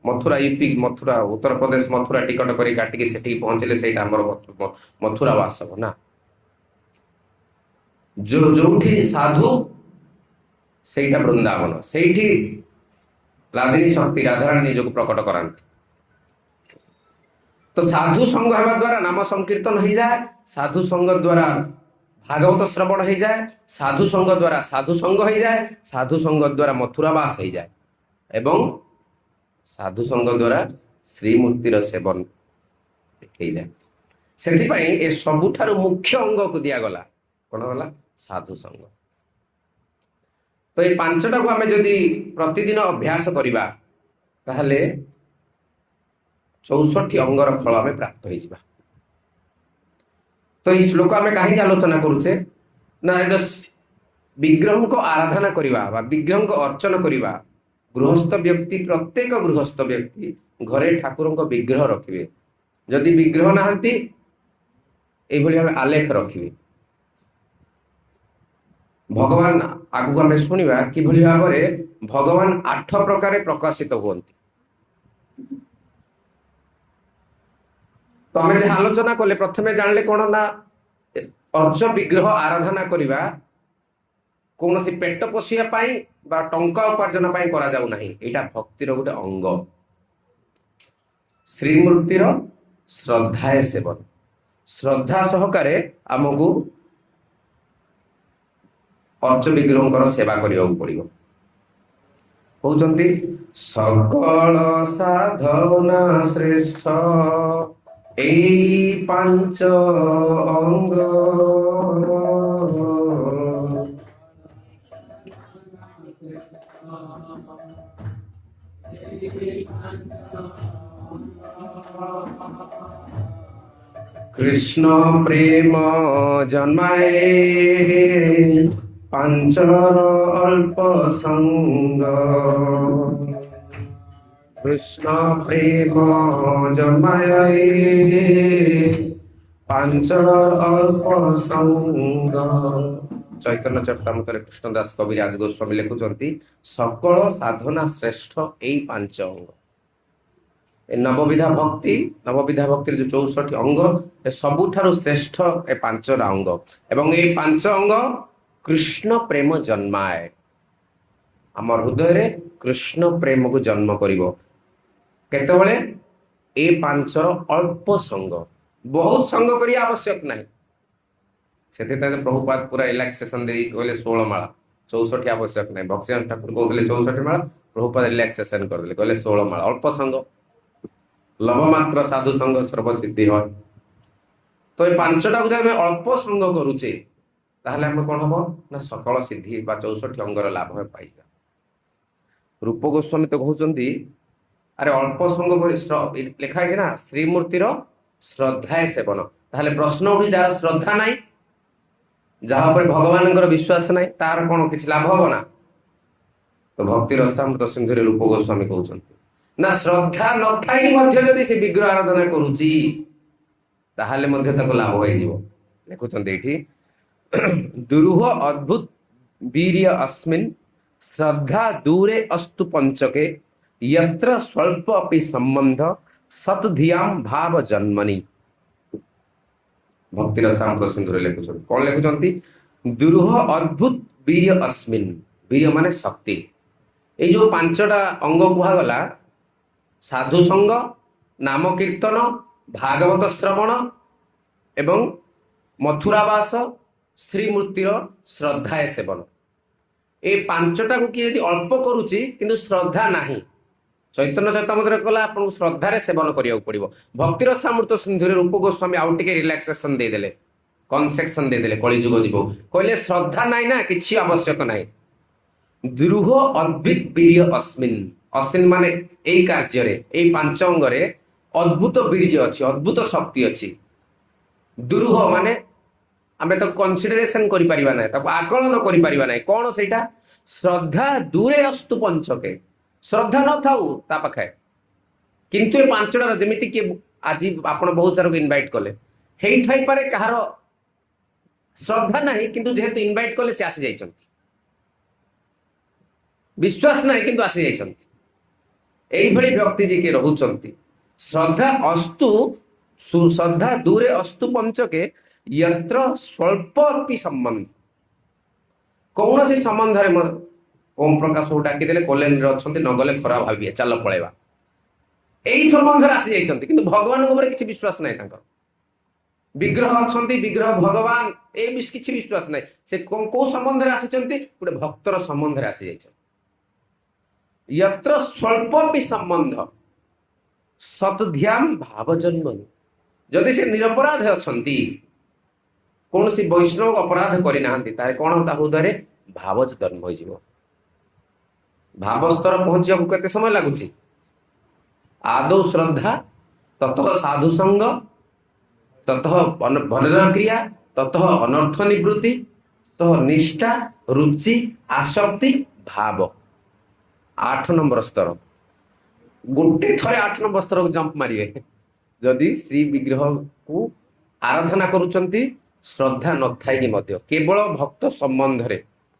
ମଥୁରା ୟୁପି ମଥୁରା ଉତ୍ତରପ୍ରଦେଶ ମଥୁରା ଟିକଟ କରି କାଟିକି ସେଠିକି ପହଞ୍ଚିଲେ ସେଇଟା ଆମର ମଥୁରା ବାସ ହବ ନା ଯୋଉଠି ସାଧୁ ସେଇଟା ବୃନ୍ଦାବନ ସେଇଠି ଲାଦିନୀ ଶକ୍ତି ରାଧାରାଣୀ ନିଜକୁ ପ୍ରକଟ କରାନ୍ତି ତ ସାଧୁ ସଙ୍ଗ ହେବା ଦ୍ୱାରା ନାମ ସଂକୀର୍ତ୍ତନ ହେଇଯାଏ ସାଧୁ ସଙ୍ଗ ଦ୍ୱାରା ଭାଗବତ ଶ୍ରବଣ ହେଇଯାଏ ସାଧୁ ସଙ୍ଗ ଦ୍ୱାରା ସାଧୁ ସଙ୍ଗ ହେଇଯାଏ ସାଧୁ ସଙ୍ଗ ଦ୍ୱାରା ମଥୁରା ବାସ ହେଇଯାଏ ଏବଂ ସାଧୁ ସଙ୍ଗ ଦ୍ୱାରା ଶ୍ରୀମୂର୍ତ୍ତିର ସେବନ ହେଇଯାଏ ସେଥିପାଇଁ ଏ ସବୁଠାରୁ ମୁଖ୍ୟ ଅଙ୍ଗକୁ ଦିଆଗଲା କଣ ଗଲା ସାଧୁ ସଙ୍ଗ ତ এই 5টাକୁ ଆମେ ଯଦି ପ୍ରତିଦିନ ଅଭ୍ୟାସ କରିବା ତାହେଲେ 64 ଅଙ୍ଗର ଫଳ ଆମେ ପ୍ରାପ୍ତ ହେଇଯିବା ତ এই ଶ୍ଲୋକ ଆମେ କାହିଁକି ଆଲୋଚନା କରୁଛେ ନା ବିଗ୍ରହଙ୍କ ଆରାଧନା କରିବା ବା ବିଗ୍ରହଙ୍କ ଅର୍ଚ୍ଚନ କରିବା ଗୃହସ୍ଥ ବ୍ୟକ୍ତି ପ୍ରତ୍ୟେକ ଗୃହସ୍ଥ ବ୍ୟକ୍ତି ଘରେ ଠାକୁରଙ୍କ ବିଗ୍ରହ ରଖିବେ ଯଦି ବିଗ୍ରହ ନାହାନ୍ତି এইଭଳି ଭାବେ ଆଲେଖ ରଖିବେ ଭଗବାନ ଆଗକୁ ଆମେ ଶୁଣିବା କିଭଳି ଭାବରେ ଭଗବାନ 8 ପ୍ରକାରେ ପ୍ରକାଶିତ ହୁଅନ୍ତି ତ ଆମେ ଯାହା ଆଲୋଚନା କଲେ ପ୍ରଥମେ ଜାଣିଲେ କଣ ନା ଅର୍ଜ ବିଗ୍ରହ ଆରାଧନା କରିବା କୌଣସି ପେଟ ପୋଷିବା ପାଇଁ ବା ଟଙ୍କା ଉପାର୍ଜନ ପାଇଁ କରାଯାଉ ନାହିଁ ଏଇଟା ଭକ୍ତିର ଗୋଟେ ଅଙ୍ଗ ଶ୍ରୀମୂର୍ତ୍ତିର ଶ୍ରଦ୍ଧାଏ ସେବନ। ଶ୍ରଦ୍ଧା ସହକାରେ ଆମକୁ ପଞ୍ଚ ବିଗ୍ରହଙ୍କର ସେବା କରିବାକୁ ପଡିବ। କହୁଛନ୍ତି ସକଳ ସାଧନା ଶ୍ରେଷ୍ଠ ଏଇ ପାଞ୍ଚ ଅଙ୍ଗ। কৃষ্ণ প্রেম জন্মায়ে পাঞ্চর অল্প সঙ্গ। কৃষ্ণ প্রেম জন্মায়ে পাঞ্চর অল্প সঙ্গ। চৈতন্য চরিতামৃତରେ কৃষ্ণদাস কবিরাজ গোস্বামী লেখୁଛନ୍ତି সকଳ ସାଧନା ଶ୍ରେଷ୍ଠ ଏଇ ପାଞ୍ଚ ଅଙ୍ଗ। ଏ ନବବିଧା ଭକ୍ତି, ନବବିଧା ଭକ୍ତିର ଯୋଉ 64 ଅଙ୍ଗ, ଏ ସବୁଠାରୁ ଶ୍ରେଷ୍ଠ ଏ ପାଞ୍ଚଟା ଅଙ୍ଗ। ଏବଂ ଏଇ ପାଞ୍ଚ ଅଙ୍ଗ କୃଷ୍ଣ ପ୍ରେମ ଜନ୍ମାଏ, ଆମ ହୃଦୟରେ କୃଷ୍ଣ ପ୍ରେମକୁ ଜନ୍ମ କରିବ। କେତେବେଳେ? ଏ ପାଞ୍ଚର ଅଳ୍ପ ସଙ୍ଗ, ବହୁତ ସଙ୍ଗ କରିବା ଆବଶ୍ୟକ ନାହିଁ। ସେଥିପାଇଁ ପ୍ରଭୁପାଦ ପୁରା ରିଲାକ୍ସେସନ ଦେଇ କହିଲେ 16 ମାଳା, 64 ଆବଶ୍ୟକ ନାହିଁ। ଭକ୍ତିନାଥ ଠାକୁର କହୁଥିଲେ 64 ମାଳା, ପ୍ରଭୁପାଦ ରିଲାକ୍ସେସନ କରିଦେଲେ, କହିଲେ 16 ମାଳା। ଅଳ୍ପ ସଙ୍ଗ, ଲବ ମାତ୍ର ସାଧୁ ସଙ୍ଗ ସର୍ବସିଦ୍ଧି হয়। ତ ଏ ପାଞ୍ଚଟାକୁ ଯଦି ଆମେ ଅଳ୍ପ ସଙ୍ଗ କରୁଛେ ତାହେଲେ ଆମେ କଣ ହବ ନା ସକଳ ସିଦ୍ଧି ବା 64 ଅଙ୍ଗର ଲାଭ ପାଇବା। ରୂପ ଗୋସ୍ୱାମୀ ତ କହୁଛନ୍ତି ଆରେ ଅଳ୍ପ ସଙ୍ଗ କରି ଲେଖା ହେଇଛି ନା ଶ୍ରୀମୂର୍ତ୍ତିର ଶ୍ରଦ୍ଧାଏ ସେବନ। ତାହେଲେ ପ୍ରଶ୍ନ ଉଠି, ଯାହାର ଶ୍ରଦ୍ଧା ନାହିଁ, ଯାହା ଉପରେ ଭଗବାନଙ୍କର ବିଶ୍ୱାସ ନାହିଁ, ତାର କଣ କିଛି ଲାଭ ହବ ନା? ତ ଭକ୍ତି ରସାମୃତ ସିନ୍ଧୁରେ ରୂପ ଗୋସ୍ୱାମୀ କହୁଛନ୍ତି ନା ଶ୍ରଦ୍ଧା ନଥାଇ ମଧ୍ୟ ଯଦି ସେ ବିଗ୍ରହ ଆରାଧନା କରୁଛି ତାହେଲେ ମଧ୍ୟ ତାକୁ ଲାଭ ହେଇଯିବ। ଲେଖୁଛନ୍ତି ଏଇଠି ଦୁରୁହ ଅଦ୍ଭୁତ ବୀର୍ୟ ଅସ୍ମିନ୍ ଶ୍ରଦ୍ଧା ଦୂରେ ଅସ୍ତୁ ପଞ୍ଚକେ यत्र स्वल्प अपि संबंध सतधियाम भाव जन्मनि। भक्ति रसामृत सिंधुरे लेखुଛନ୍ତି कौन लेखुଛନ୍ତି दुरूह अद्भुत वीर्य अस्मिन्। वीर्य माने शक्ति। এই जो पांचटा अंग कुहागला साधु संग, नाम कीर्तन, भागवत श्रवण एवं मथुरावास, श्रीमूर्तिर श्रद्धाए सेवन। ए पांचटा को किए यदि अल्प करूची किंतु श्रद्धा नाही, चैतन्य चैतन्य कला आपको श्रद्धार सेवन करिया पड़ो। भक्तिर सामृत सिंधुरे रूप गोस्वामी आउ टिके रिलैक्सेशन देदेले, कनसेक्शन देदेले कलिजुग जीव कहले श्रद्धा नाई ना किछि आवश्यक नाई। द्रुह अद्भुत वीर्य अस्मिन्, अस्मिन् माने एई कार्य रे, एई पांच अंग रे अद्भुत वीर्य अछि, अद्भुत शक्ति अछि। दुरूह माने आमे तो कन्सिडरेशन करि परिबा नै, ताको आकलन करि परिबा नै। कोन सेटा? श्रद्धा दूरे अस्तु पंचके, श्रद्धा न थाउ ता पाखे किंतु ए पांचटा जेमिति कि आज आपण बहुत सारा को इनवाइट कले, हेई थाई पारे कहार श्रद्धा नाही किंतु जेहेतु इनवाइट कले से आसी जाइछंती, विश्वास नाही किंतु आसी जाइछंती। एई भली व्यक्ति जे के रहुचंती श्रद्धा अस्तु, श्रद्धा दूरे अस्तु पंचके यत्र स्वल्पपि संबंध, कौन सी संबंध रे ओम प्रकाश को डाकी देले कॉलेज रे अछंती, न गले खराब भाबिए चल पळेबा, एई संबंध रे आसी जाइछंती किंतु भगवान ऊपर किछि विश्वास नाही। तांकर विग्रह अछंती, विग्रह भगवान ए बिस किछि विश्वास नाही। से को संबंध रे आसीचंती? गुटे भक्तर संबंध रे आसी जाइछन। यत्र स्वल्पपि संबंध सतध्याम भाव जन्मनि। जदि से निरपराध अछंती, कौन सी वैष्णव अपराध करि नाहंती, तारे कोन ता हृदय भाव जन्म होई जिवो। भाव स्तर पहुंचिया को केते समय लागुची? आदौ श्रद्धा, ततः साधु संग, ततः भजन क्रिया, ततः अनर्थ निवृत्ति, ततः निष्ठा, रुचि, आसक्ति, भाव। 8 नंबर स्तर। गोटे थरे 8 नंबर स्तर को जंप मारिए जदि श्री विग्रह को आराधना करूचंती श्रद्धा न थाई कि मध्य केवल भक्त संबंध रे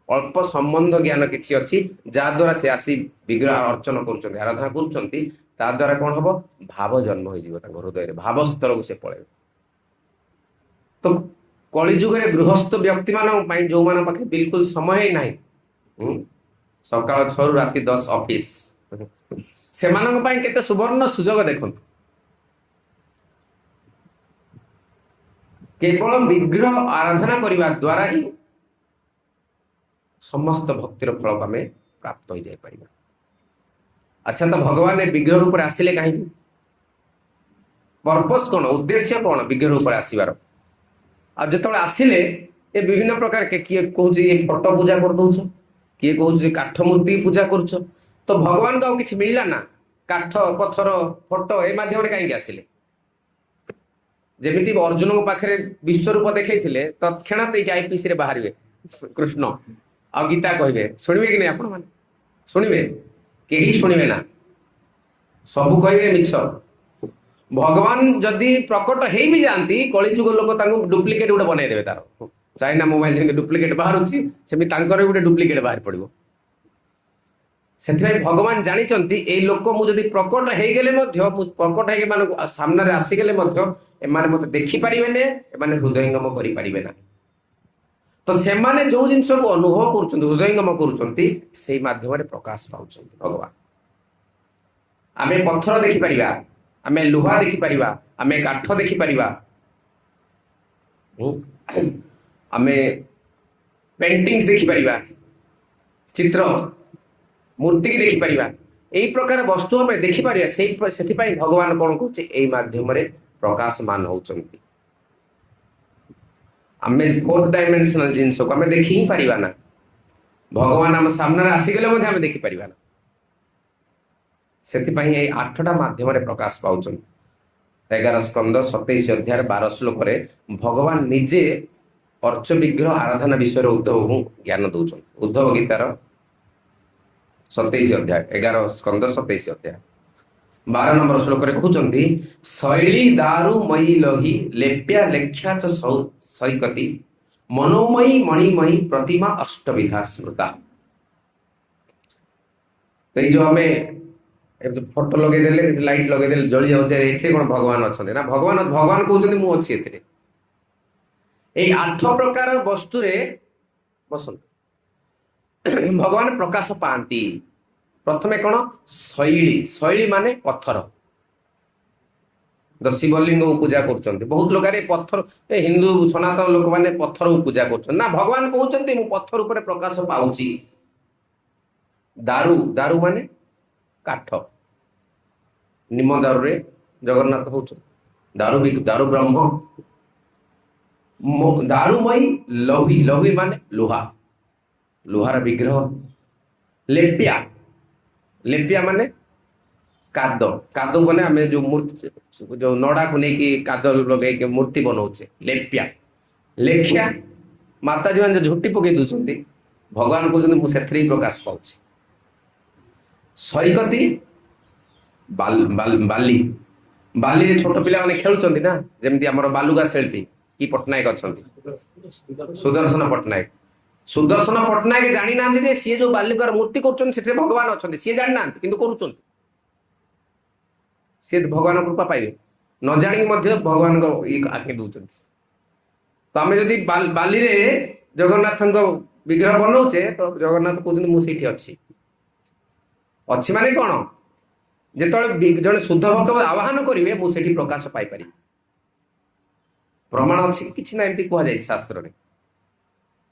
अल्प संबंध ज्ञान किछि अछि, जा द्वारा से आसी विग्रह अर्चन करूचंती, आराधना करूचंती, ता द्वारा कोन हबो? भाव जन्म होई जिवो तांको हृदय रे, भाव स्तर को से पळे। तो कलिजुग रे गृहस्थ व्यक्ति मान पई जो मान पाखे बिल्कुल समय ही नाही, सकाळ 6 रु राति 10 ऑफिस, सेमानक पई केते सुवर्ण सुजोग देखंतु। केवल विग्रह आराधना करने द्वारा ही समस्त भक्तिर फल आम प्राप्त हो जाए। अच्छा, तो भगवान विग्रह रूप आसिले कहीं पर्पस कौन, उद्देश्य कौन विग्रह रूप आसबार? जो आसिले ये विभिन्न प्रकार के किए कौन ये फोटो पूजा कर दौच, किए कौन काठ मूर्ति पूजा करुच, तो भगवान को किसी मिलला ना? काठ पत्थर फोटो ए माध्यम कहीं आसिले? जमी अर्जुन को पाखे विश्वरूप देखते तत्क्षणात आईपीसी बाहर कृष्ण आ गीता कहे शुणवे कि नहीं? आपण मैंने शुणवे? कहीं शुणवे ना, सबू कहे मिछ। भगवान जदि प्रकट हो भी जाती कलिजुग लोक डुप्लिकेट गोटे बनईदे, तार चाइना मोबाइल जमी डुप्लिकेट बाहर सेमी गोटे डुप्लिकेट बाहर पड़ो। से भगवान जानी ये लोक मुझे प्रकट हो गले प्रकट हो सामने आसीगले मत देखिपारे, एमाने हृदयंगम करें ना। तो से जो जिन को अनुभव कर हृदयंगम कर माध्यम प्रकाश पाँच भगवान। आम पत्थर देखिपर, आम लुहा देखिपर, आम काठ देखिपर, आम पेंटिंग्स देखिपर, चित्र मूर्ति की देखिपर, यही प्रकार वस्तु आम देखिपर। से भगवान कौन कहे माध्यम प्रकाशमान होती। आम फोर्थ डायमेंशनल जिनस को आम देखी ही पारिबा ना। भगवान आम सामने आसीगले आम देखिपर ना। से 8टा माध्यम प्रकाश पाँच। 11 स्कंद 27 अध्याय 12 श्लोक भगवान निजे अर्च विग्रह आराधना विषय उद्धव को ज्ञान दौरान। उद्धव गीतार 27 अध्याय 11 स्कंद 27 अध्याय 12 नंबर श्लोक कहते शैली दारु मयी लही लेप्या लेख्या च सैकती मनोमयी मणिमयी प्रतिमा अष्टविधा स्मृता। तो जो आम फोटो लगेदेले लाइट लगेदेले जली जाए कौन भगवान अच्छा ना? भगवान भगवान कहते मुझे अच्छी ये 8 प्रकार वस्तु बसंत भगवान प्रकाश पाती। प्रथमे कौन? शैली। शैली माने पत्थर। शिवलिंग को पूजा कर बहुत लोग पत्थर, हिंदू सनातन लोक मैंने पत्थर को पूजा कर ना। भगवान कहते मु पत्थर उपर प्रकाश पाऊँची। दारु, दारु माने काठ। निम दारु रे जगन्नाथ हो दारु भी दारु ब्रह्म। दारुमयी लही, लही माने लुहा, लुहार विग्रह। लेप्या, लेप्या माने काद, काद माने आम जो मूर्ति जो नड़ा को लेकिन काद लगे मूर्ति बनाऊे लेप्या। लेख्या माता जी मैंने झुटी पकई दूसरी भगवान कहते मुझे प्रकाश पाऊँ। सैकती बाली, बाली छोट पिला माने खेलुचंती ना, जेमती हमर बालुगा शिल्पी कि पट्टनायक अच्छा सुदर्शन पट्टनायक। सुदर्शन पट्टनायक जानी ना सी जो बालिकार मूर्ति कर भगवान अच्छा सी जानी ना कि सी भगवान कृपा पाइबे न जाणी भगवान को आज्ञा दौरान। तो आम जदि बाली रे जगन्नाथ विग्रह बनाऊे तो जगन्नाथ कहते मुझे अच्छी अच्छी माने कौन? जिते जड़े शुद्ध भक्त आह्वान करेंगे मुझे प्रकाश पाइपर। प्रमाण अच्छी कि ना एमती कहुई शास्त्र में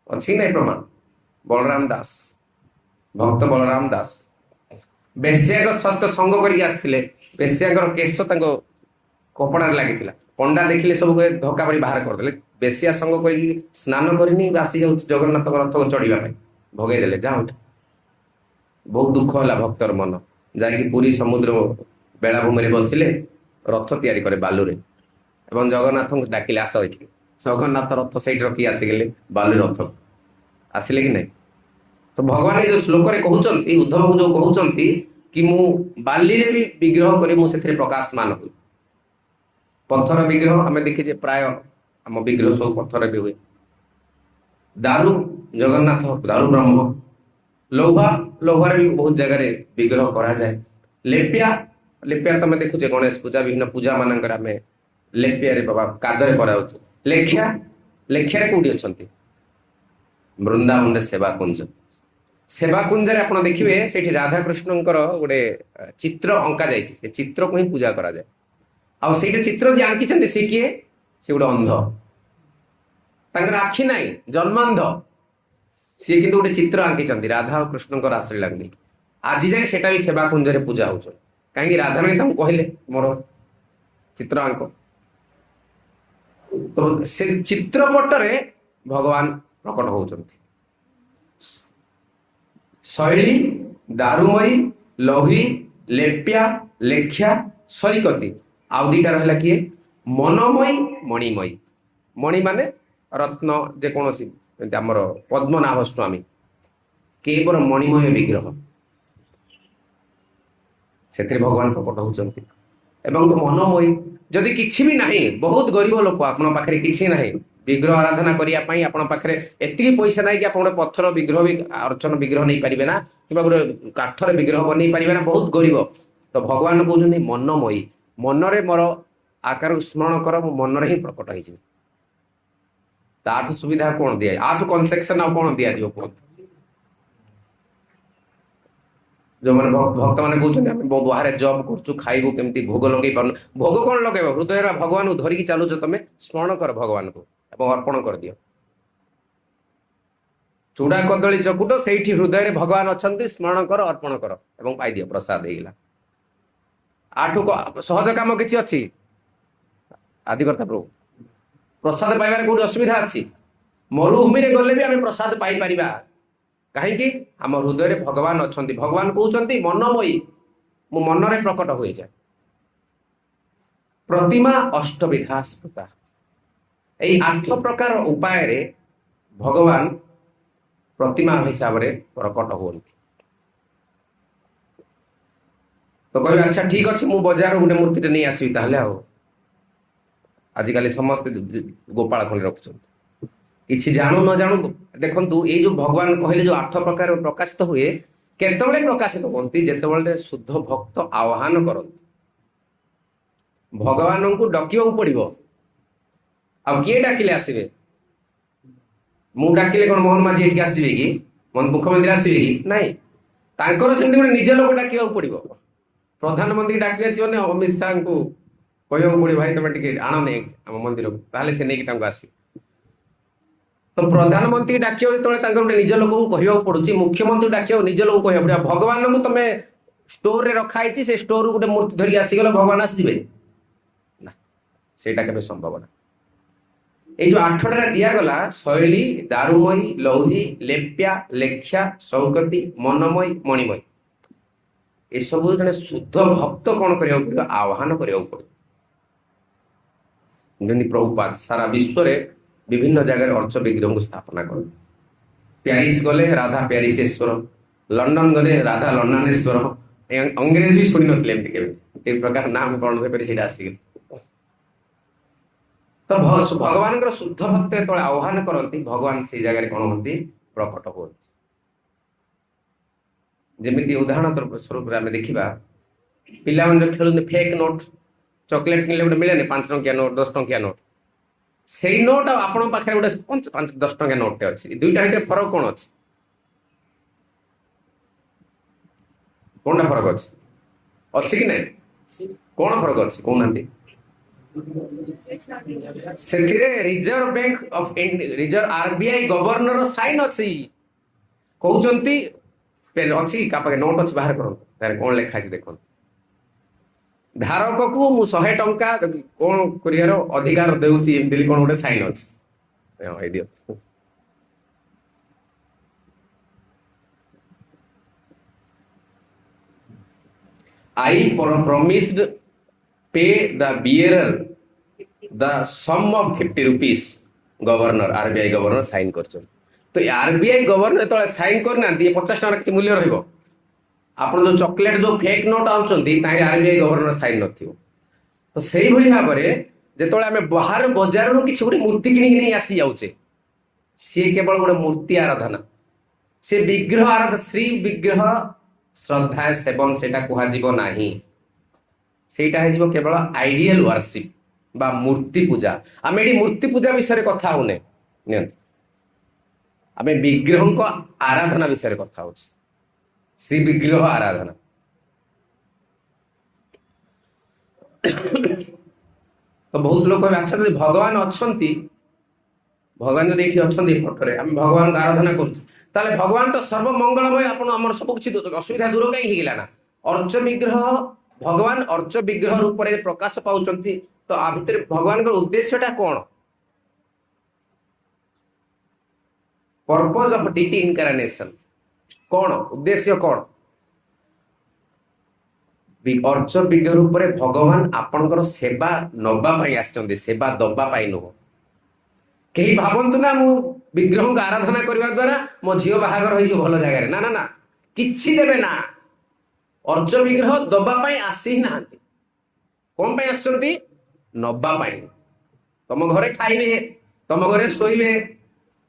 अच्छी ना प्रमाण? बलराम दास, भक्त बलराम दास बेश्या सत्य संग करते बेश्या केश कपड़ा लगी पंडा देखिले सब धक्का पड़ी बाहर करदे। बेश्या संग कर स्नान करनी आसी जाऊँ जगन्नाथ रथ को चढ़ाई भगेदेले जाओ। बहुत दुख है भक्तर मन जाकि पुरी समुद्र बेलाभूमि बसिले रथ तैयारी करे बालुरे एवं जगन्नाथ को डाकिले आस ये जगन्नाथ रथ सही रखी आसिगले बालू रथ आसिले कि नहीं? तो भगवान ये जो श्लोक कहते उद्धव को जो कहते कि मु बाली रे भी विग्रह करे मुझे प्रकाशमान हुए। पत्थर विग्रह आम देखीचे प्राय आम विग्रह सब पत्थर भी हुए। दारु जगन्नाथ, दारु ब्रह्म। लौहा, लौहार भी बहुत जगह विग्रह करा जाए। लेप्या, लेप्या तुम देखुचे गणेश पूजा विभिन्न पूजा मानक आम लेप्या बाबा कादरे कराऊे। लेख्या, लेख्या कौटी अच्छा वृंदावन सेवाकुंज। सेवाकुंज आप देखिए से राधाकृष्ण गोटे चित्र अंका जाए से चित्र को ही पूजा करा जाए। आ चित्र जी आंकी सी किए से गोटे अंध ତାଙ୍କର ଆଖି ନାହିଁ, ଜନ୍ମାନ୍ଧ। ସିଏ କିନ୍ତୁ ଗୋଟେ ଚିତ୍ର ଆଙ୍କିଛନ୍ତି ରାଧା ଓ କୃଷ୍ଣଙ୍କ ରାସଲୀଳାକୁ ନେଇ। ଆଜି ଯାଏ ସେଟା ବି ସେବା କୁଞ୍ଜରେ ପୂଜା ହଉଛନ୍ତି। କାହିଁକି? ରାଧାରାଣୀ ତାଙ୍କୁ କହିଲେ ମୋର ଚିତ୍ର ଆଙ୍କ। ତ ସେ ଚିତ୍ରପଟରେ ଭଗବାନ ପ୍ରକଟ ହଉଛନ୍ତି। ଶୈଳୀ, ଦାରୁମୟୀ, ଲହୁରୀ, ଲେପ୍ୟା, ଲେଖ୍ୟା, ସୈକତୀ। ଆଉ ଦିଟା ରହିଲା କିଏ? ମନମୟୀ, ମଣିମୟୀ। ମଣି ମାନେ ରତ୍ନ, ଯେକୌଣସି ଆମର ପଦ୍ମନାଭ ସ୍ୱାମୀ କେବଳ ମଣିମୟ ବିଗ୍ରହ, ସେଥିରେ ଭଗବାନ ପ୍ରକଟ ହଉଛନ୍ତି। ଏବଂ ମନମୟୀ, ଯଦି କିଛି ବି ନାହିଁ, ବହୁତ ଗରିବ ଲୋକ, ଆପଣଙ୍କ ପାଖରେ କିଛି ନାହିଁ, ବିଗ୍ରହ ଆରାଧନା କରିବା ପାଇଁ ଆପଣଙ୍କ ପାଖରେ ଏତିକି ପଇସା ନାହିଁ କି ଆପଣ ଗୋଟେ ପଥର ବିଗ୍ରହ ବି ଅର୍ଚ୍ଚନ ବିଗ୍ରହ ନେଇପାରିବେ ନା, କିମ୍ବା ଗୋଟେ କାଠରେ ବିଗ୍ରହ ବନେଇ ପାରିବେ ନା, ବହୁତ ଗରିବ। ତ ଭଗବାନ କହୁଛନ୍ତି ମନମୟୀ, ମନରେ ମୋର ଆକାରକୁ ସ୍ମରଣ କର, ମୁଁ ମନରେ ହିଁ ପ୍ରକଟ ହେଇଯିବି। ତାଠୁ ସୁବିଧା କଣ ଦିଆ, ଆଠୁ କନସେକ୍ସନ ଆଉ କଣ ଦିଆଯିବ କୁହନ୍ତୁ? ଯୋଉମାନେ ଭକ୍ତମାନେ କହୁଛନ୍ତି ଆମେ ବାହାରେ ଜବ୍ କରୁଛୁ, ଖାଇବୁ କେମିତି, ଭୋଗ ଲଗେଇ ପାରୁନୁ। ଭୋଗ କଣ ଲଗେଇବ? ହୃଦୟରେ ଭଗବାନଙ୍କୁ ଧରିକି ଚାଲୁଛ ତମେ, ସ୍ମରଣ କର ଭଗବାନଙ୍କୁ ଏବଂ ଅର୍ପଣ କରିଦିଅ। ଚୁଡା କଦଳୀ ଚକୁଟ, ସେଇଠି ହୃଦୟରେ ଭଗବାନ ଅଛନ୍ତି, ସ୍ମରଣ କର, ଅର୍ପଣ କର ଏବଂ ପାଇଦିଅ, ପ୍ରସାଦ ହେଇଗଲା। ଆଠୁ ସହଜ କାମ କିଛି ଅଛି? ଆଦିକର୍ତ୍ତା ପ୍ରଭୁ, ପ୍ରସାଦ ପାଇବାରେ କୋଉଠି ଅସୁବିଧା ଅଛି? ମରୁଭୂମିରେ ଗଲେ ବି ଆମେ ପ୍ରସାଦ ପାଇପାରିବା। କାହିଁକି? ଆମ ହୃଦୟରେ ଭଗବାନ ଅଛନ୍ତି। ଭଗବାନ କହୁଛନ୍ତି ମନମୟୀ, ମୁଁ ମନରେ ପ୍ରକଟ ହୋଇଯାଏ। ପ୍ରତିମା ଅଷ୍ଟବିଧା ସ୍ମୃତା, ଏଇ 8 ପ୍ରକାର ଉପାୟରେ ଭଗବାନ ପ୍ରତିମା ହିସାବରେ ପ୍ରକଟ ହୁଅନ୍ତି। ତ କହିବେ ଆଚ୍ଛା ଠିକ ଅଛି, ମୁଁ ବଜାରରୁ ଗୋଟେ ମୂର୍ତ୍ତିଟେ ନେଇ ଆସିବି ତାହେଲେ। ଆଉ ଆଜିକାଲି ସମସ୍ତେ ଗୋପାଳ ଖଣ୍ଡି ରଖୁଛନ୍ତି, କିଛି ଜାଣୁ ନ ଜାଣୁ। ଦେଖନ୍ତୁ, ଏଇ ଯୋଉ ଭଗବାନ କହିଲେ ଯୋଉ 8 ପ୍ରକାର ପ୍ରକାଶିତ ହୁଏ, କେତେବେଳେ ପ୍ରକାଶିତ ହୁଅନ୍ତି? ଯେତେବେଳେ ଶୁଦ୍ଧ ଭକ୍ତ ଆହ୍ୱାନ କରନ୍ତି। ଭଗବାନଙ୍କୁ ଡକିବାକୁ ପଡିବ। ଆଉ କିଏ ଡାକିଲେ ଆସିବେ? ମୁଁ ଡାକିଲେ କଣ ମୋହନ ମାଝି ଏଠିକି ଆସିବେ କି? ମୁଖ୍ୟମନ୍ତ୍ରୀ ଆସିବେ କି? ନାଇଁ, ତାଙ୍କର ସେମିତି ଗୋଟେ ନିଜ ଲୋକ ଡାକିବାକୁ ପଡିବ। ପ୍ରଧାନମନ୍ତ୍ରୀ ଡାକିବେ ମାନେ ଅମିତ ଶାହଙ୍କୁ କହିବାକୁ ପଡିବ, ଭାଇ ତମେ ଟିକେ ଆଣ ନେଇ ଆମ ମନ୍ଦିରକୁ, ତାହେଲେ ସେ ନେଇକି ତାଙ୍କୁ ଆସିବେ। ତ ପ୍ରଧାନମନ୍ତ୍ରୀ ଡାକିବ ଯେତେବେଳେ ତାଙ୍କର ଗୋଟେ ନିଜ ଲୋକଙ୍କୁ କହିବାକୁ ପଡୁଛି, ମୁଖ୍ୟମନ୍ତ୍ରୀ ଡାକିବ ନିଜ ଲୋକଙ୍କୁ କହିବାକୁ ପଡିବ। ଭଗବାନଙ୍କୁ ତମେ ଷ୍ଟୋରରେ ରଖା ହେଇଛି, ସେ ଷ୍ଟୋରରୁ ଗୋଟେ ମୂର୍ତ୍ତି ଧରିକି ଆସିଗଲେ ଭଗବାନ ଆସିଯିବେ ନା, ସେଇଟା କେବେ ସମ୍ଭବ ନା। এই যে 8টা দিয়াগলা, শৈলী, দারুময়ী, লৌহী, লেপ্যা, লেখ্যা, সৌগতি, মনময়, মণিময়, এসবু জনে শুদ্ধ ভক্ত কଣ କରିବାକୁ ପଡିବ? ଆହ୍ୱାନ କରିବାକୁ ପଡିବ। ଯେମିତି ପ୍ରଭୁପାଦ ସାରା ବିଶ୍ୱରେ ବିଭିନ୍ନ ଜାଗାରେ ଅର୍ଚ୍ଚ ବିଗ୍ରହଙ୍କୁ ସ୍ଥାପନା କରନ୍ତି। ପ୍ୟାରିସ ଗଲେ ରାଧା ପ୍ୟାରିସେଶ୍ୱର, ଲଣ୍ଡନ ଗଲେ ରାଧା ଲଣ୍ଡନେଶ୍ୱର। ଅଂଗ୍ରେଜ ବି ଶୁଣି ନଥିଲେ ଏମିତି କେବେ, ଏ ପ୍ରକାର ନାମ କଣ କରି ସେଇଟା ଆସିଗଲା। ତ ଭଗବାନଙ୍କର ଶୁଦ୍ଧ ଭକ୍ତ ଯେତେବେଳେ ଆହ୍ୱାନ କରନ୍ତି, ଭଗବାନ ସେଇ ଜାଗାରେ କଣ ହୁଅନ୍ତି? ପ୍ରକଟ ହୁଅନ୍ତି। ଯେମିତି ଉଦାହରଣ ସ୍ୱରୂପରେ ଆମେ ଦେଖିବା, ପିଲାମାନେ ଯୋଉ ଖେଳନ୍ତି ଫେକ୍ ନୋଟ, ଚକୋଲେଟ କିଣିଲେ ଗୋଟେ ମିଳେନି 5 ଟଙ୍କିଆ ନୋଟ, 10 ଟଙ୍କିଆ ନୋଟ, ସେଇ ନୋଟ ଆଉ ଆପଣଙ୍କ ପାଖରେ ଗୋଟେ 10 ଟଙ୍କିଆ ନୋଟଟେ ଅଛି, ଦୁଇଟା ଭିତରେ ଫରକ କଣ ଅଛି? କୋଣଟା ଫରକ ଅଛି? ଅଛି କି ନାଇଁ? କଣ ଫରକ ଅଛି କହୁନାହାନ୍ତି? ସେଥିରେ Reserve Bank of Reserve RBI governor sign ଅଛି। କହୁଛନ୍ତି ଅଛି, କା ପାଖେ ନୋଟ ଅଛି, ବାହାର କରନ୍ତୁ, ତାହେଲେ କଣ ଲେଖା ଅଛି ଦେଖନ୍ତୁ। ଧାରକକୁ ମୁଁ 100 ଟଙ୍କା କଣ କରିବାର ଅଧିକାର ଦେଉଛି, ଏମିତି କଣ ଗୋଟେ ସାଇନ୍ ଅଛି। ଦିଅ I promised pay the bearer the sum of 50 rupees, governor, RBI governor sign କରିଛନ୍ତି। ତ ଆରବିଆଇ ଗଭର୍ଣ୍ଣର ଯେତେବେଳେ ସାଇନ୍ କରିନାହାନ୍ତି, 50 ଟଙ୍କାର କିଛି ମୂଲ୍ୟ ରହିବ? ଆପଣ ଯୋଉ ଚକୋଲେଟ ଯୋଉ ଫେକ୍ ନୋଟ ଆଣୁଛନ୍ତି, ତାହିଁରେ ଆରବିଆଇ ଗଭର୍ଣ୍ଣର ସାଇନ୍ ନଥିବ। ତ ସେଇଭଳି ଭାବରେ ଯେତେବେଳେ ଆମେ ବାହାର ବଜାରରୁ କିଛି ଗୋଟେ ମୂର୍ତ୍ତି କିଣିକି ନେଇ ଆସି ଯାଉଛେ, ସିଏ କେବଳ ଗୋଟେ ମୂର୍ତ୍ତି ଆରାଧନା, ସେ ବିଗ୍ରହ ଆରାଧନା, ଶ୍ରୀ ବିଗ୍ରହ ଶ୍ରଦ୍ଧା ସେବନ ସେଇଟା କୁହାଯିବ ନାହିଁ। ସେଇଟା ହେଇଯିବ କେବଳ ଆଇଡିଆଲ ୱାର୍ସିପ ବା ମୂର୍ତ୍ତି ପୂଜା। ଆମେ ଏଠି ମୂର୍ତ୍ତି ପୂଜା ବିଷୟରେ କଥା ହଉନେ, ଆମେ ବିଗ୍ରହଙ୍କ ଆରାଧନା ବିଷୟରେ କଥା ହଉଛେ, ଶ୍ରୀ ବିଗ୍ରହ ଆରାଧନା। ତ ବହୁତ ଲୋକ କହିବେ ଆଚ୍ଛା ଯଦି ଭଗବାନ ଅଛନ୍ତି ভগবান যদি এଠି ଅଛନ୍ତି ଫଟୋରେ ଆମେ ଭଗବାନଙ୍କୁ ଆରାଧନା କରୁଛୁ ତାହେଲେ ଭଗବାନ ତ ସର୍ବମଙ୍ଗଳମୟ ଆପଣ ଆମର ସବୁ କିଛି ଅସୁବିଧା ଦୂର କାହିଁ ହେଇଗଲା ନା ଅର୍ଚ୍ଚ ବିଗ୍ରହ ଭଗବାନ ଅର୍ଚ୍ଚ ବିଗ୍ରହ ରୂପରେ ପ୍ରକାଶ ପାଉଛନ୍ତି ତ ଆ ଭିତରେ ଭଗବାନଙ୍କର ଉଦ୍ଦେଶ୍ୟଟା କଣ ପର୍ପଜ ଅଫ ଡିଟି ଇନକାର୍ନେସନ କଣ ଉଦ୍ଦେଶ୍ୟ କଣ ଅର୍ଚ୍ଚ ବିଗ୍ରହ ରୂପରେ ଭଗବାନ ଆପଣଙ୍କର ସେବା ନବା ପାଇଁ ଆସିଛନ୍ତି ସେବା ଦବା ପାଇଁ ନୁହଁ କେହି ଭାବନ୍ତୁ ନା ମୁଁ ବିଗ୍ରହଙ୍କୁ ଆରାଧନା କରିବା ଦ୍ୱାରା ମୋ ଝିଅ ବାହାଘର ହେଇଯିବ ଭଲ ଜାଗାରେ ନା ନା ନା କିଛି ଦେବେ ନା ଅର୍ଚ୍ଚ ବିଗ୍ରହ ଦବା ପାଇଁ ଆସି ନାହାନ୍ତି କଣ ପାଇଁ ଆସିଛନ୍ତି ନବା ପାଇଁ ତମ ଘରେ ଖାଇବେ ତମ ଘରେ ଶୋଇବେ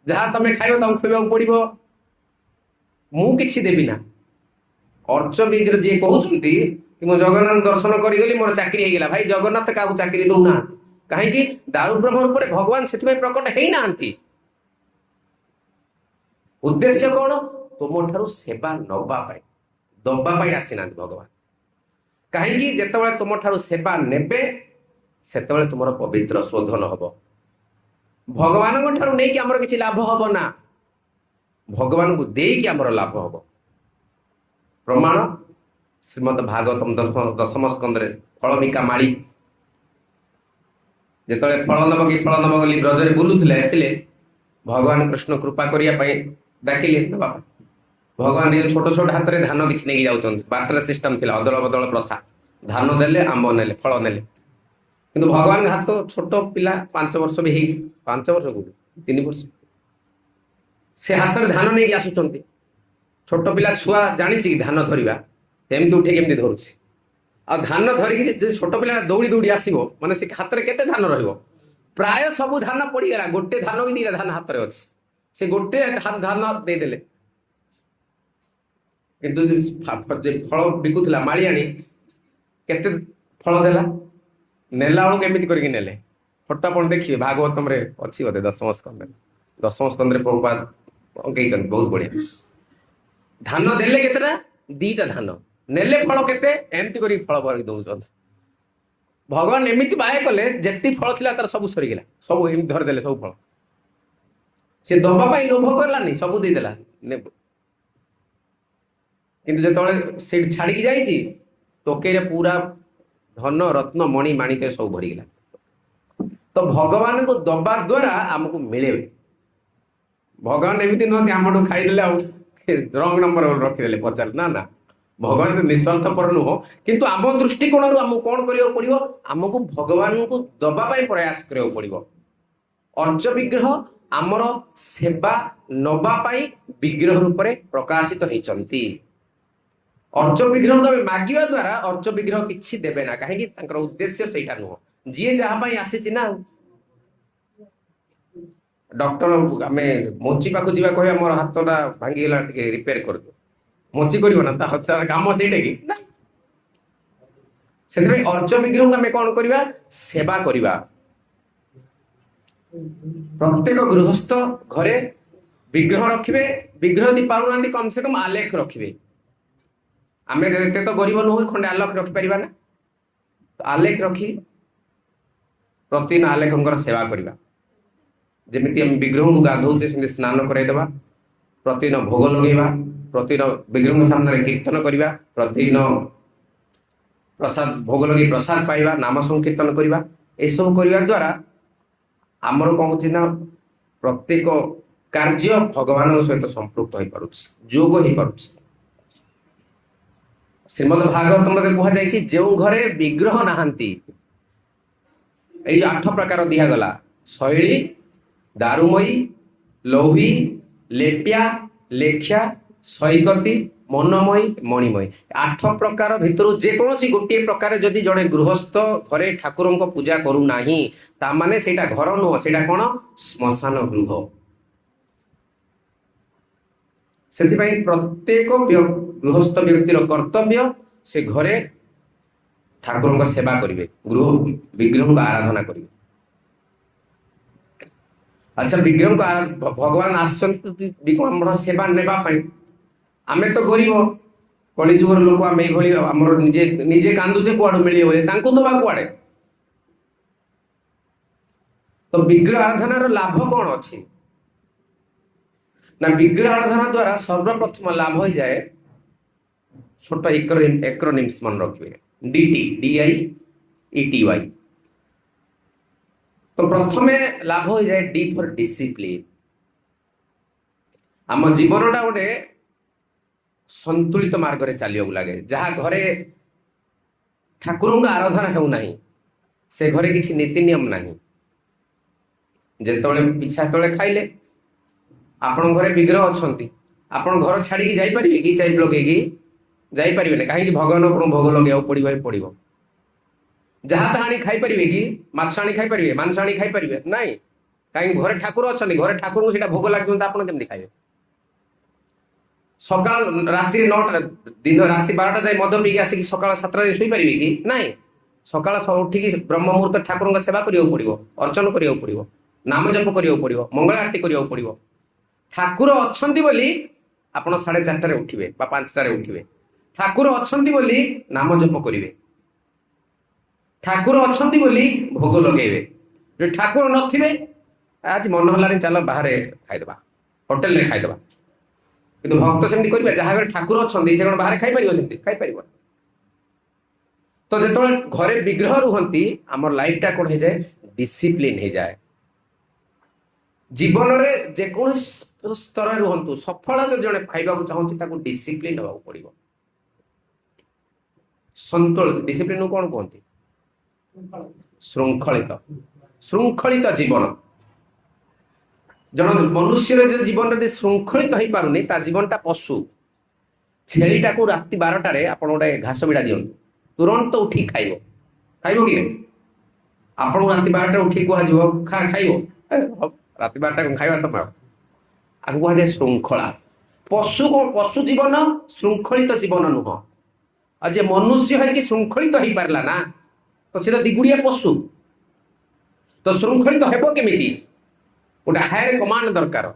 ଯାହା ତମେ ଖାଇବ ତମକୁ ଖୋଇବାକୁ ପଡିବ ମୁଁ କିଛି ଦେବି ନା ଅର୍ଚ୍ଚ ବିଗ୍ରହ ଯିଏ କହୁଛନ୍ତି କି ମୁଁ ଜଗନ୍ନାଥ ଦର୍ଶନ କରିଗଲି ମୋର ଚାକିରି ହେଇଗଲା ଭାଇ ଜଗନ୍ନାଥ କାହାକୁ ଚାକିରି ଦଉନାହାନ୍ତି କାହିଁକି ଦାରୁ ବ୍ରହ୍ମ ରୂପରେ ଭଗବାନ ସେଥିପାଇଁ ପ୍ରକଟ ହେଇନାହାନ୍ତି ଉଦ୍ଦେଶ୍ୟ କଣ ତୁମଠାରୁ ସେବା ନବା ପାଇଁ ଦବା ପାଇଁ ଆସିନାହାନ୍ତି ଭଗବାନ କାହିଁକି ଯେତେବେଳେ ତୁମଠାରୁ ସେବା ନେବେ ସେତେବେଳେ ତୁମର ପବିତ୍ର ଶୋଧନ ହବ ଭଗବାନଙ୍କ ଠାରୁ ନେଇକି ଆମର କିଛି ଲାଭ ହବ ନା ଭଗବାନଙ୍କୁ ଦେଇକି ଆମର ଲାଭ ହବ ପ୍ରମାଣ ଶ୍ରୀମଦ ଭାଗବତମ ଦଶମ ସ୍କନ୍ଧରେ ଫଳମିକା ମାଳି ଯେତେବେଳେ ଫଳ ନବ ବୋଲି ବ୍ରଜରେ ବୁଲୁଥିଲେ ଆସିଲେ ଭଗବାନ କୃଷ୍ଣ କୃପା କରିବା ପାଇଁ ଡାକିଲେ ଦେବା ପାଇଁ ଭଗବାନ ନିଜ ଛୋଟ ଛୋଟ ହାତରେ ଧାନ କିଛି ନେଇକି ଯାଉଛନ୍ତି ବାଟର ସିଷ୍ଟମ ଥିଲା ଅଦଳ ବଦଳ ପ୍ରଥା ଧାନ ଦେଲେ ଆମ୍ବ ନେଲେ ଫଳ ନେଲେ କିନ୍ତୁ ଭଗବାନ ହାତ ଛୋଟ ପିଲା 5 ବର୍ଷ ବି ହେଇନି 5 ବର୍ଷ କୋଉଠି 3 ବର୍ଷ ସେ ହାତରେ ଧାନ ନେଇକି ଆସୁଛନ୍ତି ଛୋଟ ପିଲା ଛୁଆ ଜାଣିଛି କି ଧାନ ଧରିବା ଏମିତି ଉଠେଇ କେମିତି ଧରୁଛି ଆଉ ଧାନ ଧରିକି ଯଦି ଛୋଟ ପିଲା ଦୌଡ଼ି ଦୌଡ଼ି ଆସିବ ମାନେ ସେ ହାତରେ କେତେ ଧାନ ରହିବ ପ୍ରାୟ ସବୁ ଧାନ ପଡିଗଲା ଗୋଟେ ଧାନ କି 2ଟା ଧାନ ହାତରେ ଅଛି ସେ ଗୋଟେ ଧାନ ଦେଇଦେଲେ କିନ୍ତୁ ଫଳ ବିକୁଥିଲା ମାଳିଆଣି କେତେ ଫଳ ଦେଲା ନେଲା ବେଳକୁ କେମିତି କରିକି ନେଲେ ଫଟୋ ଆପଣ ଦେଖିବେ ଭାଗବତମରେ ଅଛି ବୋଧେ ଦଶମ ସ୍କନ୍ଧରେ ପ୍ରଭୁପାଦ ଅଙ୍କେଇଛନ୍ତି ବହୁତ ବଢିଆ ଧାନ ଦେଲେ କେତେଟା 2ଟା ଧାନ ନେଲେ ଫଳ କେତେ ଏମିତି କରିକି ଫଳ ଭରି ଦଉଛନ୍ତି ଭଗବାନ ଏମିତି ବାଏ କଲେ ଯେତିକି ଫଳ ଥିଲା ତାର ସବୁ ସରିଗଲା ସବୁ ଏମିତି ଧରିଦେଲେ ସବୁ ଫଳ ସେ ଦବା ପାଇଁ ଲୋଭ କରିଲାନି ସବୁ ଦେଇଦେଲା କିନ୍ତୁ ଯେତେବେଳେ ସେଇଠି ଛାଡିକି ଯାଇଛି ଟୋକେଇରେ ପୁରା ଧନ ରତ୍ନ ମଣି ମାଣିକ ସବୁ ଭରିଗଲା ତ ଭଗବାନଙ୍କୁ ଦବା ଦ୍ୱାରା ଆମକୁ ମିଳେ ଭଗବାନ ଏମିତି ନୁହନ୍ତି ଆମଠୁ ଖାଇଦେଲେ ଆଉ ରଙ୍ଗ ନମ୍ବର ରଖିଦେଲେ ପଚାରିଲେ ନା ନା ଭଗବାନ ନିଃସ୍ୱାର୍ଥପର ନୁହଁ କିନ୍ତୁ ଆମ ଦୃଷ୍ଟିକୋଣରୁ ଆମକୁ କଣ କରିବାକୁ ପଡିବ ଆମକୁ ଭଗବାନଙ୍କୁ ଦବା ପାଇଁ ପ୍ରୟାସ କରିବାକୁ ପଡିବ ଅର୍ଚ୍ଚ ବିଗ୍ରହ ଆମର ସେବା ନବା ପାଇଁ ବିଗ୍ରହ ରୂପରେ ପ୍ରକାଶିତ ହେଇଛନ୍ତି ଅର୍ଚ୍ଚ ବିଗ୍ରହକୁ ଆମେ ମାଗିବା ଦ୍ୱାରା ଅର୍ଚ୍ଚ ବିଗ୍ରହ କିଛି ଦେବେ ନା କାହିଁକି ତାଙ୍କର ଉଦ୍ଦେଶ୍ୟ ସେଇଟା ନୁହଁ ଯିଏ ଯାହା ପାଇଁ ଆସିଛି ନା ଡକ୍ଟର ଆମେ ମୋଚି ପାଖକୁ ଯିବା କହିବା ମୋର ହାତଟା ଭାଙ୍ଗିଗଲା ଟିକେ ରିପେୟାର କରିଦିଅ ମୋଚି କରିବ ନା ତାର କାମ ସେଇଟା କି ନା ସେଥିପାଇଁ ଅର୍ଚ୍ଚ ବିଗ୍ରହକୁ ଆମେ କଣ କରିବା ସେବା କରିବା ପ୍ରତ୍ୟେକ ଗୃହସ୍ଥ ଘରେ ବିଗ୍ରହ ରଖିବେ ବିଗ୍ରହ ଯଦି ପାରୁନାହାନ୍ତି କମ ସେ କମ ଆଲେଖ ରଖିବେ ଆମେ ଏତେ ତ ଗରିବ ନୁହଁ ଖଣ୍ଡେ ଆଲେଖ ରଖିପାରିବା ନା ଆଲେଖ ରଖି ପ୍ରତିଦିନ ଆଲେଖଙ୍କର ସେବା କରିବା ଯେମିତି ଆମେ ବିଗ୍ରହଙ୍କୁ ଗାଧଉଛେ ସେମିତି ସ୍ନାନ କରାଇଦେବା ପ୍ରତିଦିନ ଭୋଗ ଲଗେଇବା ପ୍ରତିଦିନ ବିଗ୍ରହଙ୍କ ସାମ୍ନାରେ କୀର୍ତ୍ତନ କରିବା ପ୍ରତିଦିନ ପ୍ରସାଦ ଭୋଗ ଲଗେଇ ପ୍ରସାଦ ପାଇବା ନାମ ସଂକୀର୍ତ୍ତନ କରିବା ଏସବୁ କରିବା ଦ୍ୱାରା ଆମର କଣ ହଉଛି ନା ପ୍ରତ୍ୟେକ କାର୍ଯ୍ୟ ଭଗବାନଙ୍କ ସହିତ ସମ୍ପୃକ୍ତ ହେଇପାରୁଛି ଯୋଗ ହେଇପାରୁଛି ଶ୍ରୀମଦ ଭାଗବତରେ କୁହାଯାଇଛି ଯେଉଁ ଘରେ ବିଗ୍ରହ ନାହାନ୍ତି ଏଇ 8 ପ୍ରକାର ଦିଆଗଲା ଶୈଳୀ ଦାରୁମୟୀ ଲୌହୀ ଲେପ୍ୟା ଲେଖ୍ୟା ସୈକତି ମନମୟୀ ମଣିମୟୀ 8 ପ୍ରକାର ଭିତରୁ ଯେକୌଣସି ଗୋଟିଏ ପ୍ରକାର ଯଦି ଜଣେ ଗୃହସ୍ଥ ଘରେ ଠାକୁରଙ୍କ ପୂଜା କରୁନାହିଁ ତାମାନେ ସେଇଟା ଘର ନୁହଁ ସେଇଟା କଣ ଶ୍ମଶାନ ଗୃହ ସେଥିପାଇଁ ପ୍ରତ୍ୟେକ ଗୃହସ୍ଥ ବ୍ୟକ୍ତିର କର୍ତ୍ତବ୍ୟ ସେ ଘରେ ଠାକୁରଙ୍କ ସେବା କରିବେ ବିଗ୍ରହଙ୍କୁ ଆରାଧନା କରିବେ ଆଚ୍ଛା ବିଗ୍ରହଙ୍କୁ ଭଗବାନ ଆସିଛନ୍ତି ଆମର ସେବା ନେବା ପାଇଁ ଆମେ ତ ଗରିବ କଳିଯୁଗର ଲୋକ ଆମେ ଏଇଭଳି ଆମର ନିଜେ କାନ୍ଦୁଛେ କୁଆଡୁ ମିଳିବ ତାଙ୍କୁ ଦବା କୁଆଡେ ତ ତ ବିଗ୍ରହ ଆରାଧନାର ଲାଭ କଣ ଅଛି ନା ବିଗ୍ରହ ଆରାଧନା ଦ୍ୱାରା ସର୍ବପ୍ରଥମ ଲାଭ ହେଇଯାଏ ছোট ଏକ୍ରୋନିମ୍ସ ମନେ ରଖିବେ DT DIETY। ତ ପ୍ରଥମେ ଲାଭ ହେଇଯାଏ D ଫର ଡିସିପ୍ଲିନ। ଆମ ଜୀବନଟା ଗୋଟେ ସନ୍ତୁଳିତ ମାର୍ଗରେ ଚାଲିବାକୁ ଲାଗେ। ଯାହା ଘରେ ଠାକୁରଙ୍କ ଆରାଧନା ହେଉନାହିଁ ସେ ଘରେ କିଛି ନୀତି ନିୟମ ନାହିଁ। ଯେତେବେଳେ ଇଚ୍ଛା ସେତେବେଳେ ଖାଇଲେ, ଆପଣଙ୍କ ଘରେ ବିଗ୍ରହ ଅଛନ୍ତି, ଆପଣ ଘର ଛାଡିକି ଯାଇପାରିବେ କି ଚାଇପ୍ ଲଗେଇକି? ଯାଇପାରିବେନି। କାହିଁକି? ଭଗବାନଙ୍କୁ ଭୋଗ ଲଗେଇବାକୁ ପଡିବ ହିଁ ପଡିବ। ଯାହା ତାହା ଆଣି ଖାଇପାରିବେ କି? ମାଛ ଆଣି ଖାଇପାରିବେ, ମାଂସ ଆଣି ଖାଇପାରିବେ? ନାଇଁ। କାହିଁକି? ଘରେ ଠାକୁର ଅଛନ୍ତି, ଘରେ ଠାକୁରଙ୍କୁ ସେଇଟା ଭୋଗ ଲାଗିବ, ଆପଣ କେମିତି ଖାଇବେ? ସକାଳ ରାତ୍ରି 9ଟା ଦିନ ରାତି 12ଟା ଯାଇ ମଦ ପିଇକି ଆସିକି ସକାଳ 7ଟା ଯାଇ ଶୋଇପାରିବେ କି? ନାଇଁ। ସକାଳ ଉଠିକି ବ୍ରହ୍ମ ମୁହୂର୍ତ୍ତ ଠାକୁରଙ୍କ ସେବା କରିବାକୁ ପଡିବ, ଅର୍ଚ୍ଚନ କରିବାକୁ ପଡିବ, ନାମ ଜପ କରିବାକୁ ପଡିବ, ମଙ୍ଗଳ ଆରତି କରିବାକୁ ପଡିବ। ଠାକୁର ଅଛନ୍ତି ବୋଲି ଆପଣ 4:30ଟାରେ ଉଠିବେ ବା 5ଟାରେ ଉଠିବେ। ଠାକୁର ଅଛନ୍ତି ବୋଲି ନାମ ଜପ କରିବେ। ଠାକୁର ଅଛନ୍ତି ବୋଲି ଭୋଗ ଲଗେଇବେ। ଯଦି ଠାକୁର ନଥିବେ, ଆଜି ମନ ହେଲାନି ଚାଲ ବାହାରେ ଖାଇଦେବା, ହୋଟେଲରେ ଖାଇଦେବା। କିନ୍ତୁ ଭକ୍ତ ସେମିତି କରିବେ? ଯାହା ଘରେ ଠାକୁର ଅଛନ୍ତି ସେ କଣ ବାହାରେ ଖାଇପାରିବ? ସେମିତି ଖାଇପାରିବ। ତ ଯେତେବେଳେ ଘରେ ବିଗ୍ରହ ରୁହନ୍ତି ଆମର ଲାଇଫଟା କଣ ହେଇଯାଏ? ଡିସିପ୍ଲିନ ହେଇଯାଏ। ଜୀବନରେ ଯେକୌଣସି ସ୍ତରରେ ରୁହନ୍ତୁ, ସଫଳତା ଜଣେ ପାଇବାକୁ ଚାହୁଁଛି ତାକୁ ଡିସିପ୍ଲିନ ହେବାକୁ ପଡିବ। ସନ୍ତୁଳିତ। ଡିସିପ୍ଲିନ କଣ କୁହନ୍ତି? ଶୃଙ୍ଖଳିତ। ଶୃଙ୍ଖଳିତ ଜୀବନ। ଜଣେ ମନୁଷ୍ୟର ଜୀବନ ଯଦି ଶୃଙ୍ଖଳିତ ହେଇପାରୁନି ତା ଜୀବନଟା ପଶୁ। ଛେଳିଟାକୁ ରାତି 12ଟାରେ ଆପଣ ଗୋଟେ ଘାସ ବିଡ଼ା ଦିଅନ୍ତୁ, ତୁରନ୍ତ ଉଠିକି ଖାଇବ। ଖାଇବ କି? ଆପଣଙ୍କୁ ରାତି 12ଟାରେ ଉଠିକି କୁହାଯିବ ଖାଇବ, ରାତି 12ଟା ଖାଇବା ସମୟ। ଆକୁ କୁହାଯାଏ ଶୃଙ୍ଖଳା। ପଶୁ ଜୀବନ ଶୃଙ୍ଖଳିତ ଜୀବନ ନୁହଁ। ଆଉ ଯେ ମନୁଷ୍ୟ ହେଇକି ଶୃଙ୍ଖଳିତ ହେଇପାରିଲା ନା, ତ ସେ ତ ଦିଗୁଡିଆ ପଶୁ। ତ ଶୃଙ୍ଖଳିତ ହେବ କେମିତି? ଗୋଟେ ହାୟର କମାଣ୍ଡ ଦରକାର।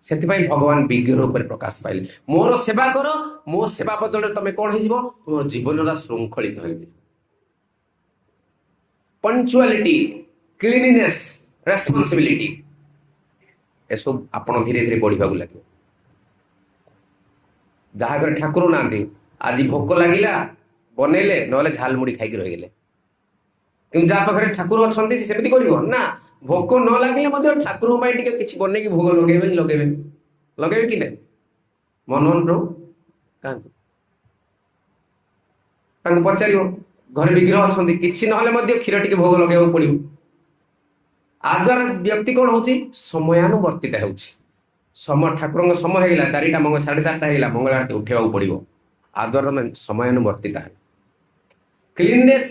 ସେଥିପାଇଁ ଭଗବାନ ବିଗ୍ରହ ଉପରେ ପ୍ରକାଶ ପାଇଲେ। ମୋର ସେବା କର, ମୋ ସେବା ବଦଳରେ ତମେ କଣ ହେଇଯିବ? ତୁମର ଜୀବନଟା ଶୃଙ୍ଖଳିତ ହେଇଯିବ। ପଞ୍ଚୁଆଲିଟି, କ୍ଲିନିନେସ୍, ରେସ୍ପନ୍ସିବିଲିଟି, ଏସବୁ ଆପଣ ଧୀରେ ଧୀରେ ବଢିବାକୁ ଲାଗିବ। ଯାହା ଘରେ ଠାକୁର ନାହାନ୍ତି, ଆଜି ଭୋକ ଲାଗିଲା ବନେଇଲେ, ନହେଲେ ଝାଲମୁଢି ଖାଇକି ରହିଗଲେ। କିନ୍ତୁ ଯାହା ପାଖରେ ଠାକୁର ଅଛନ୍ତି ସେ ସେମିତି କରିବ ନା? ଭୋକ ନ ଲାଗିଲେ ମଧ୍ୟ ଠାକୁରଙ୍କ ପାଇଁ ଟିକେ କିଛି ବନେଇକି ଭୋଗ ଲଗେଇବେ କି ନାହିଁ? ମନୋହନ ପ୍ରଭୁ କାହାନ୍ତି? ତାଙ୍କୁ ପଚାରିବ, ଘରେ ବିଗ୍ରହ ଅଛନ୍ତି, କିଛି ନହେଲେ ମଧ୍ୟ କ୍ଷୀର ଟିକେ ଭୋଗ ଲଗେଇବାକୁ ପଡିବ। ଆ ଦ୍ୱାରା ବ୍ୟକ୍ତି କଣ ହଉଛି? ସମୟାନୁବର୍ତ୍ତିତା ହେଉଛି। ଠାକୁରଙ୍କ ସମୟ ହେଇଗଲା 4ଟା 4:30 ହେଇଗଲା, ମଙ୍ଗଳ ଆରତି ଉଠେଇବାକୁ ପଡିବ। ଆ ଦ୍ୱାରା ସମୟାନୁବର୍ତ୍ତିତା। କ୍ଲିନନେସ୍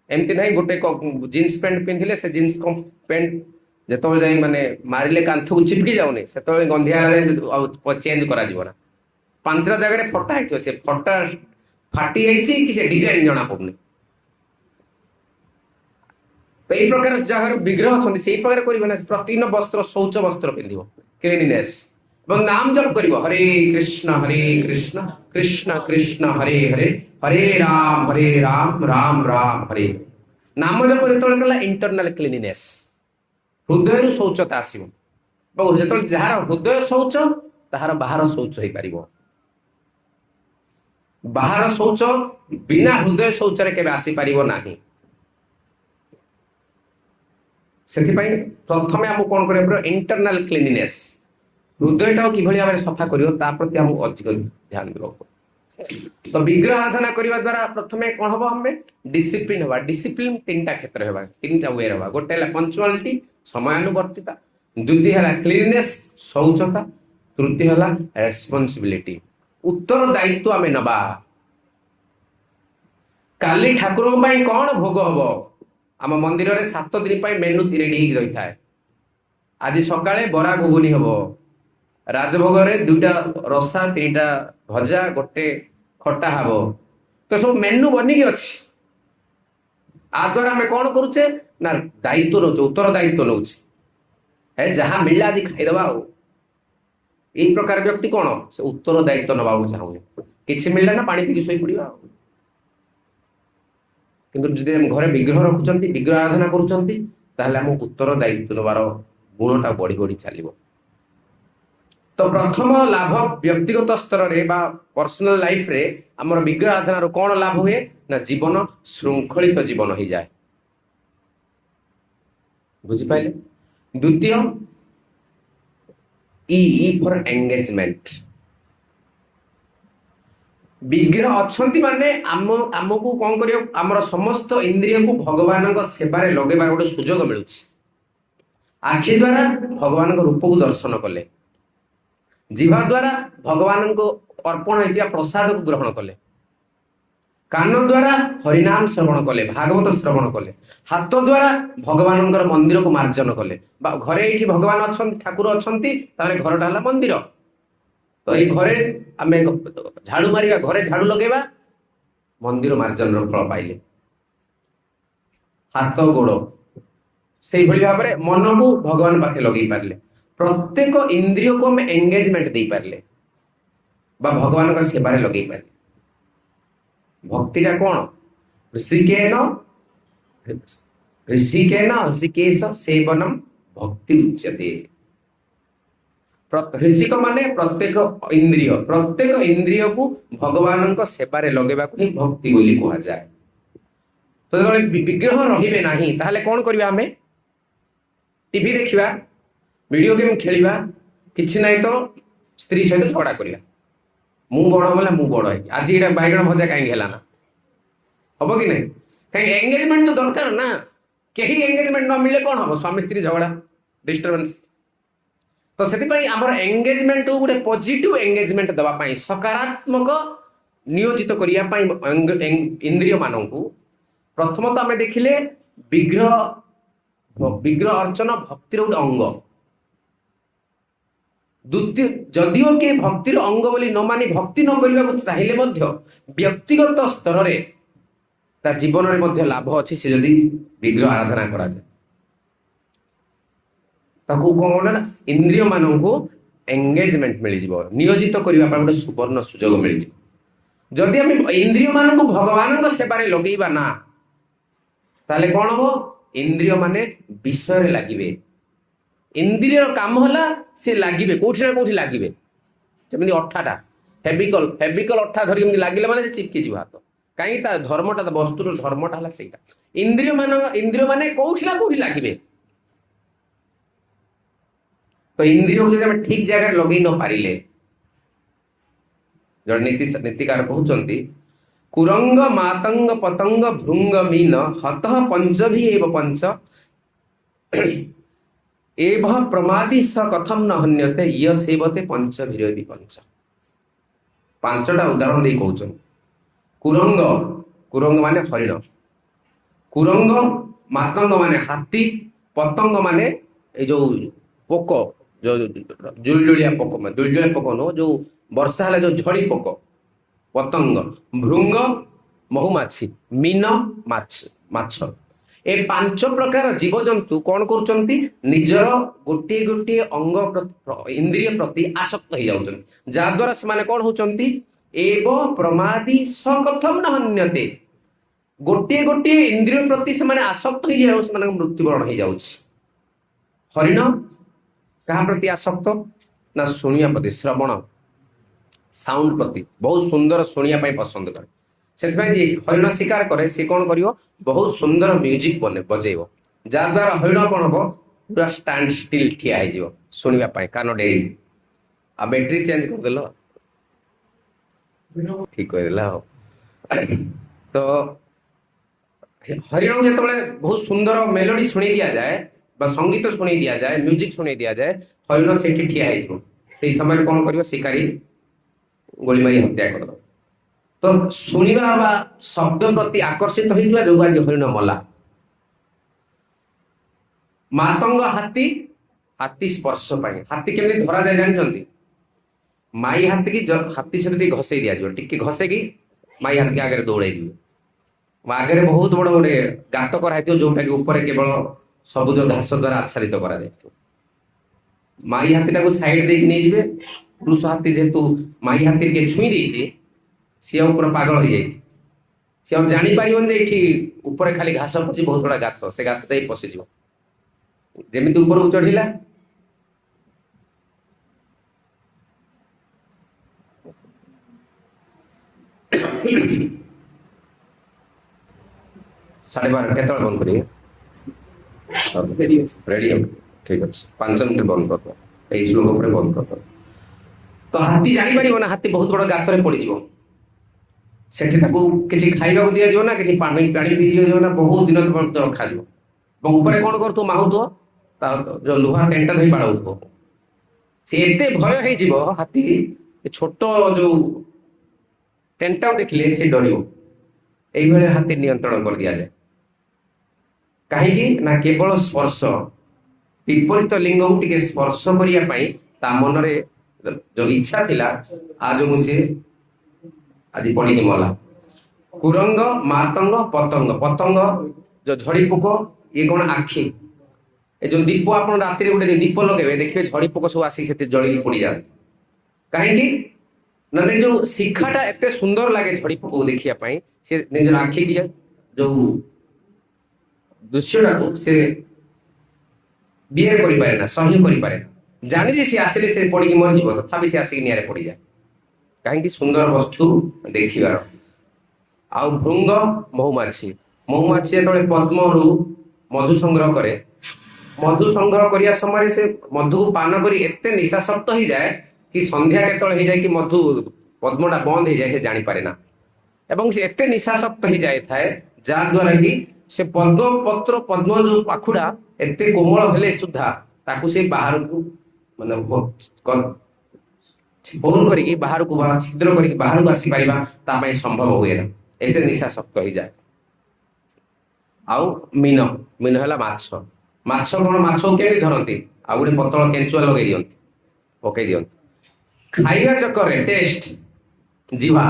ଏମିତି ନାହିଁ ଗୋଟେ ଜିନ୍ସ ପ୍ୟାଣ୍ଟ ପିନ୍ଧିଲେ ସେ ଜିନ୍ସ ପ୍ୟାଣ୍ଟ ଯେତେବେଳେ ଯାଇ ମାରିଲେ କାନ୍ଥକୁ ଚିପକି ଯାଉନି, ସେତେବେଳେ ଗନ୍ଧିଆ ଚେଞ୍ଜ କରାଯିବ ନା। 5ଟା ଜାଗାରେ ଫଟା ହେଇଥିବ, ସେ ଫଟା ଫାଟି ଯାଇଛି କି ସେ ଡିଜାଇନ ଜଣା ପଡୁନି। ତ ଏଇ ପ୍ରକାର ଯାହାର ବିଗ୍ରହ ଅଛନ୍ତି ସେଇ ପ୍ରକାର କରିବେ ନା। ପ୍ରତିଦିନ ଶୌଚ ବସ୍ତ୍ର ପିନ୍ଧିବ, କ୍ଲିନିନେସ୍, ଏବଂ ନାମ ଜପ କରିବ ହରେ କୃଷ୍ଣ କୃଷ୍ଣ କୃଷ୍ଣ ହରେ ହରେ, ହରେ ରାମ ରାମ ରାମ ହରେ। ନାମ ଜପ ଯେତେବେଳେ କଲା ଇଣ୍ଟରନାଲ କ୍ଲିନିନେସ୍, ହୃଦୟରୁ ଶୌଚତା ଆସିବ। ଯେତେବେଳେ ଯାହାର ହୃଦୟ ଶୌଚ ତାହାର ବାହାର ଶୌଚ ହେଇପାରିବ। ବାହାର ଶୌଚ ବିନା ହୃଦୟ ଶୌଚରେ କେବେ ଆସିପାରିବ ନାହିଁ। ସେଥିପାଇଁ ପ୍ରଥମେ ଆମକୁ କଣ କରିବାକୁ ପଡିବ? ଇଣ୍ଟରନାଲ କ୍ଲିନିନେସ୍। ହୃଦୟଟାକୁ କିଭଳି ଭାବରେ ସଫା କରିବ ତା ପ୍ରତି ଆମକୁ ଅଧିକ ଧ୍ୟାନ ଦେବାକୁ ପଡିବ। ତ ବିଗ୍ରହ ଆରାଧନା କରିବା ଦ୍ୱାରା ପ୍ରଥମେ କଣ ହବ? ଆମେ ଡିସିପ୍ଲିନ ହେବା। ଡିସିପ୍ଲିନ 3ଟା କ୍ଷେତ୍ରରେ ହେବା, 3ଟା ୱେରେ ହେବା। ଗୋଟେ ହେଲା ପଞ୍ଚୁଆଲିଟି, ସମୟାନୁବର୍ତ୍ତିତା। ଦ୍ୱିତୀୟ ହେଲା କ୍ଲିନନେସ୍, ଶୌଚତା। ତୃତୀୟ ହେଲା ରେସ୍ପନ୍ସିବିଲିଟି, ଉତ୍ତରଦାୟିତ୍ୱ ଆମେ ନେବା। କାଲି ଠାକୁରଙ୍କ ପାଇଁ କଣ ଭୋଗ ହବ? ଆମ ମନ୍ଦିରରେ 7 ଦିନ ପାଇଁ ମେନୁ ରେଡି ହେଇକି ରହିଥାଏ। ଆଜି ସକାଳେ ବରା ଘୁଗୁନି ହବ, ରାଜଭୋଗରେ 2ଟା ରସା, 3ଟା ଭଜା, 1 ଖଟା ହବ। ତ ସବୁ ମେନୁ ବନିକି ଅଛି। ଆ ଦ୍ୱାରା ଆମେ କଣ କରୁଛେ ନା ଦାୟିତ୍ୱ ନଉଛେ, ଉତ୍ତରଦାୟିତ୍ୱ ନଉଛେ। ଯାହା ମିଳିଲା ଆଜି ଖାଇଦବା ଆଉ। ଏଇ ପ୍ରକାର ବ୍ୟକ୍ତି କଣ? ସେ ଉତ୍ତରଦାୟିତ୍ୱ ନେବାକୁ ଚାହୁଁନି। କିଛି ମିଳିଲା ନା ପାଣି ପିଇକି ଶୋଇ ପଡିବା ଆଉ। କିନ୍ତୁ ଯଦି ଘରେ ବିଗ୍ରହ ରଖୁଛନ୍ତି, ବିଗ୍ରହ ଆରାଧନା କରୁଛନ୍ତି, ତାହେଲେ ଆମ ଉତ୍ତରଦାୟିତ୍ୱ ନେବାର ଗୁଣଟା ବଢି ବଢି ଚାଲିବ। ତ ପ୍ରଥମ ଲାଭ ବ୍ୟକ୍ତିଗତ ସ୍ତରରେ ବା ପର୍ସନାଲ ଲାଇଫରେ ଆମର ବିଗ୍ରହ ଆରାଧନାରୁ କଣ ଲାଭ ହୁଏ ନା ଜୀବନ ଶୃଙ୍ଖଳିତ ଜୀବନ ହେଇଯାଏ। ବୁଝିପାରିଲେ? ଦ୍ୱିତୀୟ ଇ ଫର ଏଙ୍ଗେଜମେଣ୍ଟ। ବିଗ୍ରହ ଅଛନ୍ତି ମାନେ ଆମକୁ କଣ କରିବ, ଆମର ସମସ୍ତ ଇନ୍ଦ୍ରିୟକୁ ଭଗବାନଙ୍କ ସେବାରେ ଲଗେଇବାର ଗୋଟେ ସୁଯୋଗ ମିଳୁଛି। ଆଖି ଦ୍ୱାରା ଭଗବାନଙ୍କ ରୂପକୁ ଦର୍ଶନ କଲେ, ଜିହ୍ବା ଦ୍ୱାରା ଭଗବାନଙ୍କ ଅର୍ପଣ ହେଇଥିବା ପ୍ରସାଦକୁ ଗ୍ରହଣ କଲେ, କାନ ଦ୍ୱାରା ହରିନାମ ଶ୍ରବଣ କଲେ, ଭାଗବତ ଶ୍ରବଣ କଲେ, ହାତ ଦ୍ୱାରା ଭଗବାନଙ୍କର ମନ୍ଦିରକୁ ମାର୍ଜନ କଲେ। ବା ଘରେ ଏଇଠି ଭଗବାନ ଅଛନ୍ତି, ଠାକୁର ଅଛନ୍ତି, ତାହେଲେ ଘରଟା ହେଲା ମନ୍ଦିର। ତ ଏଇ ଘରେ ଆମେ ଝାଡୁ ମାରିବା, ଘରେ ଝାଡୁ ଲଗେଇବା, ମନ୍ଦିର ମାର୍ଜନର ଫଳ ପାଇଲେ। ହାତ ଗୋଡ଼ ସେଇଭଳି ଭାବରେ ମନକୁ ଭଗବାନ ପାଖରେ ଲଗେଇ ପାରିଲେ। ପ୍ରତ୍ୟେକ ଇନ୍ଦ୍ରିୟକୁ ଆମେ ଏଙ୍ଗେଜମେଣ୍ଟ ଦେଇପାରିଲେ ବା ଭଗବାନଙ୍କ ସେବାରେ ଲଗେଇ ପାରିଲେ। ଭକ୍ତିଟା କଣ? ଋଷିକେଶ ସେବନମ୍ ଭକ୍ତି ଉଚ୍ୟତେ। ଋଷିକ ମାନେ ପ୍ରତ୍ୟେକ ଇନ୍ଦ୍ରିୟକୁ ଭଗବାନଙ୍କ ସେବାରେ ଲଗେଇବାକୁ ହିଁ ଭକ୍ତି ବୋଲି କୁହାଯାଏ। ତ ଯେତେବେଳେ ବିଗ୍ରହ ରହିବେ ନାହିଁ ତାହେଲେ କଣ କରିବା? ଆମେ ଟିଭି ଦେଖିବା, ଭିଡିଓ ଗେମ୍ ଖେଳିବା, କିଛି ନାହିଁ ତ ସ୍ତ୍ରୀ ସହିତ ଝଗଡା କରିବା। ମୁଁ ବଡ ବୋଲେ ମୁଁ ବଡ ହେଇକି ଆଜି ଏଇଟା ବାଇଗଣ ଭଜା କାହିଁକି ହେଲା ନା, ହବ କି ନାହିଁ? କାହିଁକି ଏଙ୍ଗେଜମେଣ୍ଟ ତ ଦରକାର ନା। କେହି ଏଙ୍ଗେଜମେଣ୍ଟ ନ ମିଳିଲେ କଣ ହବ? ସ୍ୱାମୀ ସ୍ତ୍ରୀ ଝଗଡା, ଡିଷ୍ଟର୍ବାନ୍ସ। ତ ସେଥିପାଇଁ ଆମର ଏଙ୍ଗେଜମେଣ୍ଟ ଗୋଟେ ପଜିଟିଭ ଏଙ୍ଗେଜମେଣ୍ଟ ଦେବା ପାଇଁ, ସକାରାତ୍ମକ ନିୟୋଜିତ କରିବା ପାଇଁ ଇନ୍ଦ୍ରିୟ ମାନଙ୍କୁ ପ୍ରଥମତଃ ଆମେ ଦେଖିଲେ ବିଗ୍ରହ ଅର୍ଚ୍ଚନ ଭକ୍ତିର ଗୋଟେ ଅଙ୍ଗ। ଦ୍ୱିତୀୟ, ଯଦିଓ କିଏ ଭକ୍ତିର ଅଙ୍ଗ ବୋଲି ନ ମାନି ଭକ୍ତି ନ କରିବାକୁ ଚାହିଁଲେ ମଧ୍ୟ ବ୍ୟକ୍ତିଗତ ସ୍ତରରେ ତା ଜୀବନରେ ମଧ୍ୟ ଲାଭ ଅଛି। ସେ ଯଦି ବିଗ୍ରହ ଆରାଧନା କରାଯାଏ ତାକୁ କଣ ନା ଇନ୍ଦ୍ରିୟ ମାନଙ୍କୁ ଏଙ୍ଗେଜମେଣ୍ଟ ମିଳିଯିବ, ନିୟୋଜିତ କରିବା ପାଇଁ ଗୋଟେ ସୁବର୍ଣ୍ଣ ସୁଯୋଗ ମିଳିଯିବ। ଯଦି ଆମେ ଇନ୍ଦ୍ରିୟ ମାନଙ୍କୁ ଭଗବାନଙ୍କ ସେବାରେ ଲଗେଇବା ନା, ତାହେଲେ କଣ ହବ? ଇନ୍ଦ୍ରିୟ ମାନେ ବିଷୟରେ ଲାଗିବେ। ଇନ୍ଦ୍ରିୟର କାମ ହେଲା ସେ ଲାଗିବେ, କୋଉଠି ନା କୋଉଠି ଲାଗିବେ। ଯେମିତି ଅଠାଟା ଫେବିକଲ ଅଠା ଧରିକି ଏମିତି ଲାଗିଲେ ମାନେ ସେ ଚିପକି ଯିବ ହାତ। କାହିଁକି? ତା ଧର୍ମଟା, ବସ୍ତୁର ଧର୍ମଟା ହେଲା ସେଇଟା। ଇନ୍ଦ୍ରିୟ ମାନେ କୋଉଠି ନା କୋଉଠି ଲାଗିବେ। ତ ଇନ୍ଦ୍ରିୟକୁ ଯଦି ଆମେ ଠିକ ଜାଗାରେ ଲଗେଇ ନ ପାରିଲେ, ଜଣେ ନୀତିକାର କହୁଛନ୍ତି କୁରଙ୍ଗ ମାତଙ୍ଗ ପତଙ୍ଗ ଭୃଙ୍ଗ ମୀନ ହତଃ ପଞ୍ଚଭି ଏବ ପଞ୍ଚ ଏଭ ପ୍ରମାଦି ସ କଥମ ନ ହନ୍ୟତେ ୟ ସେବତେ ପଞ୍ଚଭିରେବି ପଞ୍ଚ। ପାଞ୍ଚଟା ଉଦାହରଣ ଦେଇ କହୁଛନ୍ତି। କୁରଙ୍ଗ ମାନେ ହରିଣ, କୁରଙ୍ଗ ମାତଙ୍ଗ ମାନେ ହାତୀ, ପତଙ୍ଗ ମାନେ ଏଇ ଯୋଉ ପୋକ, ଯୋଉ ଜୁଳଜୁଳିଆ ପୋକ ନୁହଁ, ଯୋଉ ବର୍ଷା ହେଲେ ଯୋଉ ଝଡି ପୋକ ପତଙ୍ଗ, ଭୃଙ୍ଗ ମହୁମାଛି, ମୀନ ମାଛ। ଏ ପାଞ୍ଚ ପ୍ରକାର ଜୀବଜନ୍ତୁ କଣ କରୁଛନ୍ତି? ନିଜର ଗୋଟିଏ ଗୋଟିଏ ଅଙ୍ଗ ଇନ୍ଦ୍ରିୟ ପ୍ରତି ଆସକ୍ତ ହେଇଯାଉଛନ୍ତି, ଯାହାଦ୍ୱାରା ସେମାନେ କଣ ହଉଛନ୍ତି? ଏବ ପ୍ରମାଦି ସକଥମ ନ ହନ୍ୟତେ। ଗୋଟିଏ ଗୋଟିଏ ଇନ୍ଦ୍ରିୟ ପ୍ରତି ସେମାନେ ଆସକ୍ତ ହେଇଯାଉ, ସେମାନଙ୍କ ମୃତ୍ୟୁବରଣ ହେଇଯାଉଛି। ହରିଣ କାହା ପ୍ରତି ଆସକ୍ତ ନା ଶୁଣିବା ପ୍ରତି, ଶ୍ରବଣ ସାଉଣ୍ଡ ପ୍ରତି, ବହୁତ ସୁନ୍ଦର ଶୁଣିବା ପାଇଁ ପସନ୍ଦ କରେ। ସେଥିପାଇଁ ଯିଏ ହରିଣ ଶିକାର କରେ ସେ କଣ କରିବ? ବହୁତ ସୁନ୍ଦର ମ୍ୟୁଜିକ ବଜେଇବ, ଯାହାଦ୍ୱାରା ହରିଣ କଣ ହବ? ପୁରା ଷ୍ଟାଣ୍ଡ ଷ୍ଟିଲ ଠିଆ ହେଇଯିବ ଶୁଣିବା ପାଇଁ, କାନ ଡେରି। ଆଉ ବ୍ୟାଟେରୀ ଚେଞ୍ଜ କରିଦେଲ, ଠିକ କହିଦେଲା। ଆଉ ତ ହରିଣକୁ ଯେତେବେଳେ ବହୁତ ସୁନ୍ଦର ମେଲୋଡି ଶୁଣେଇ ଦିଆଯାଏ ବା ସଙ୍ଗୀତ ଶୁଣେଇ ଦିଆଯାଏ, ମ୍ୟୁଜିକ ଶୁଣେଇ ଦିଆଯାଏ, ହରିଣ ସେଠି ଠିଆ ହେଇଯିବ। ସେଇ ସମୟରେ କଣ କରିବ? ଶିକାରୀ ଗୋଳି ମାରି ହତ୍ୟା କରିଦବ। ତ ଶୁଣିବା ବା ଶବ୍ଦ ପ୍ରତି ଆକର୍ଷିତ ହେଇଥିବା ଯୋଗୁଁ ଆଜି ହରିଣ ମଲା। ମାତଙ୍ଗ ହାତୀ ସ୍ପର୍ଶ ପାଇଁ। ହାତୀ କେମିତି ଧରାଯାଏ ଜାଣିଛନ୍ତି? ମାଇ ହାତୀ ସହିତ ଟିକେ ଘଷେଇ ଦିଆଯିବ, ଟିକେ ଘଷେଇକି ମାଇ ହାତୀ ଆଗରେ ଦୌଡେଇ ଦିବ। ଆଗରେ ବହୁତ ବଡ ଗୋଟେ ଗାତ କରାହେଇଥିବ, ଯୋଉଟା କି ଉପରେ କେବଳ ସବୁଜ ଘାସ ଦ୍ୱାରା ଆଚ୍ଛାଦିତ କରାଯାଇଥିବ। ମାଇ ହାତୀଟାକୁ ସାଇଡ ଦେଇକି ନେଇଯିବେ। ପୁରୁଷ ହାତୀ ଯେହେତୁ ମାଇ ହାତୀ ଟିକେ ଛୁଇଁ ଦେଇଛି, ସିଏ ଉପରେ ପାଗଳ ହେଇଯାଇଛି। ସିଏ ଆଉ ଜାଣିପାରିବନି ଯେ ଏଠି ଉପରେ ଖାଲି ଘାସ ପଡିଛି, ବହୁତ ବଡ ଗାତ, ସେ ଗାତ ଯାଇ ପଶିଯିବ। ଯେମିତି ଉପରକୁ ଚଢିଲା साढ़े 12 केतବେଳେ बंद करिए रेडी ठीक अच्छे 5 मिनट बंद कर श्लोक पर बंद कर तो हाथी जापर ना हाथी बहुत बड़ गातर पड़ सेठी ताकू किसी खाइबा दिया ना किसी पानी पानी पी दिया ना बहुत दिन रखा ऊपर कौन कर माहुथो जो लुहा टेंटा धरी बाड़ाऊथो सी एते भय हो हाथी छोट जो टेंटा देखिले से डर ये हाथी नियंत्रण कर दिया जाए कहीं ना केवल स्पर्श विपरीत लिंग को टिके स्पर्श करने मन जो इच्छा थिला आज मुझे आज पड़ी मला कुरंग मातंग पतंग पतंग जो झड़ी पोक ये कौन आखि ए जो दीप आप रात गोटे दीप लगे देखिए झड़ी पोक सब आसिक जड़ी पड़ जाए कहीं ना जो शिखाटा एत सुंदर लगे झड़ी पोक देखा से निज आखि की जो दृश्यटा को से बिहेव करें ना सह्य करें जानी सी आसिले से पड़ी मरीज तथापि से आसिक निआरे पड़ जाए कहीं सुंदर वस्तु देखिबार आउ भृंग महुमाछी महुमाछी जो पद्म मधु संग्रह करे मधु संग्रह करिया समय से मधु को पान करी एते निशाशक्त हो जाए कि संध्या केतल हो जाए कि मधु पद्मटा बंद हो जाए जानी पारे ना एवं से एते निशाशक्त हो जाए थाए जहाद्वारा कि से पद्म पत्र पद्म जो पाखुड़ा एते कोमल हेले सुधा ताकू से बाहर को माने फोन करी बाहर को छिद्र करी बाहर को आसी पारिबा ता पई संभव हुए ना ऐसे निशाशक्त हो जाए आउ मीन मीन है माछ माछ कौन माछ के धरती आ गोटे पतल केंचुआ लगे दियंती पकई दियंती खाइबा चक्कर टेस्ट जीवा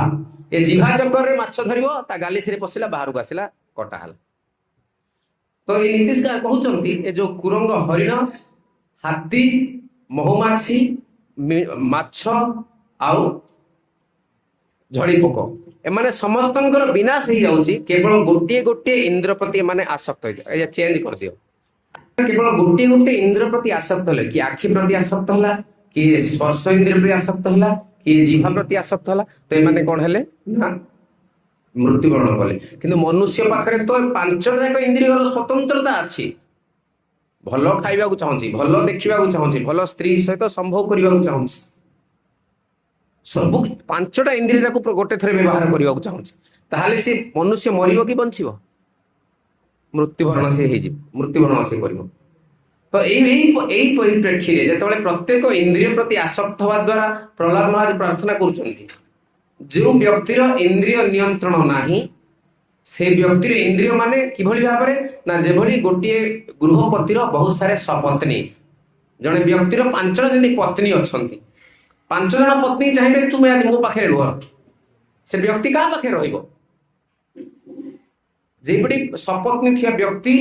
ए जीवा चक्कर रे माछ धरिबो ता गाली से पसिला बाहर को आसिला कटा हला तो ये नीतीशकार कहउचंती ए जो कुरंग हरिण हाथी महुमाछी माछ आउ झड़ी पोक एमाने समस्तंकर विनाश हो जाउची केवल गोटे गोटे इंद्र प्रति माने आसक्त हो जाए चेंज कर दियो केवल गोटे गोटे इंद्र प्रति आसक्त हले कि आखि प्रति आसक्त हला कि स्पर्श इंद्र प्रति आसक्त हला कि जीवा प्रति आसक्त हला तो एमाने कोन हेले ना मृत्युवरण कले किंतु मनुष्य पाखरे तो 5 जाक इंद्रियर स्वतंत्रता अछि भल खाइबा को चाहूची भल देखिबा को चाहूची भल स्त्री सहित संभव करबा को चाहूची सब 5टा इंद्रिय जाक गोटे थरे व्यवहार करबा को चाहूची ताहाले से मनुष्य मरिबो कि बंचिबो मृत्युवरण से मृत्युवरण से करिबो तो एई परिप्रेक्षी रे जेतबेले प्रत्येक इंद्रिय प्रति आसक्त होवा द्वारा प्रहलाद महाराज प्रार्थना करूचंती जो व्यक्तिर इंद्रिय नियंत्रण नाही से व्यक्तिर इंद्रिय माने किभली भाबरे ना जेभली गोटे गृहपतिर बहुत सारे सपत्नी जने व्यक्तिर 5 जन पत्नी अछंती 5 जन पत्नी चाहिए तुम आज मो पाखे रुह से व्यक्ति क्या पाखे रहिबो जेपड़ी सपत्नी थिया व्यक्ति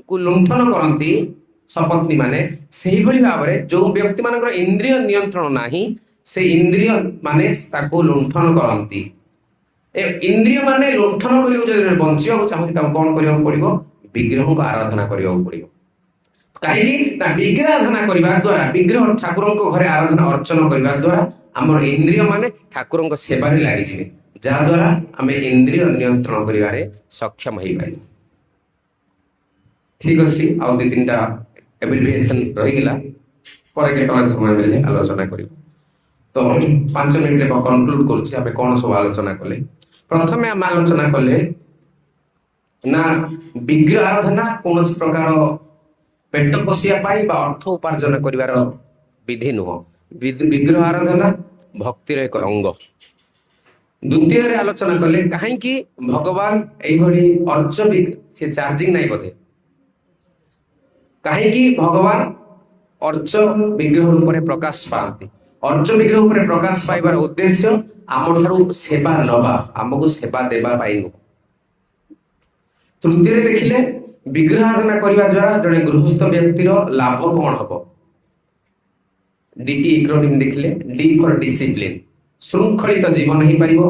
को लुंठन करती सपत्नी माने सही भली भाबरे जो व्यक्ति मानकर इंद्रिय नियंत्रण नाही से इंद्रिय माने ताको लुंठन करती इंद्रिय माने लुंठन करियो जे बंचिया को चाहती त कोन करियो पड़िबो विग्रह को आराधना करियो पड़िबो काहे ना विग्रह आराधना करबा द्वारा विग्रह ठाकुर को घरे आराधना अर्चन करबा द्वारा हमर इंद्रिय माने ठाकुर को सेवा रे लागि जिवे जा द्वारा हमें इंद्रिय नियंत्रण करिवारे सक्षम होई पाइ ठीक अछि आ दि तीनटा एब्रिविएशन रहि गेला पर केतला समय मिले आलोचना करियो तो 5 मिनिट रे कंक्लूड करूछि आबे कोन सब आलोचना कले प्रथमे हम आलोचना कले ना विग्रह आराधना कौन प्रकार पेट पोषिया पाई बा अर्थ उपार्जन करिवार विधि नुह विग्रह आराधना भक्तिर एक अंग द्वितीय रे आलोचना कले कहीं कि भगवान एभली अर्च से चार्जिंग नहीं बोधे कहीं कि भगवान अर्च विग्रह रूप में प्रकाश पाती अर्च विग्रह रूप में प्रकाश पाइबार उद्देश्य आम ठारू सेवा नवा आमको सेवा देवा पाई नु तृतीय देखिले विग्रह आराधना करने द्वारा जड़े गृहस्थ व्यक्तिर लाभ कौन हम डीटी एक्रोनिम देखिले डी फॉर डिसिप्लिन श्रृंखलित जीवन हो पारिबो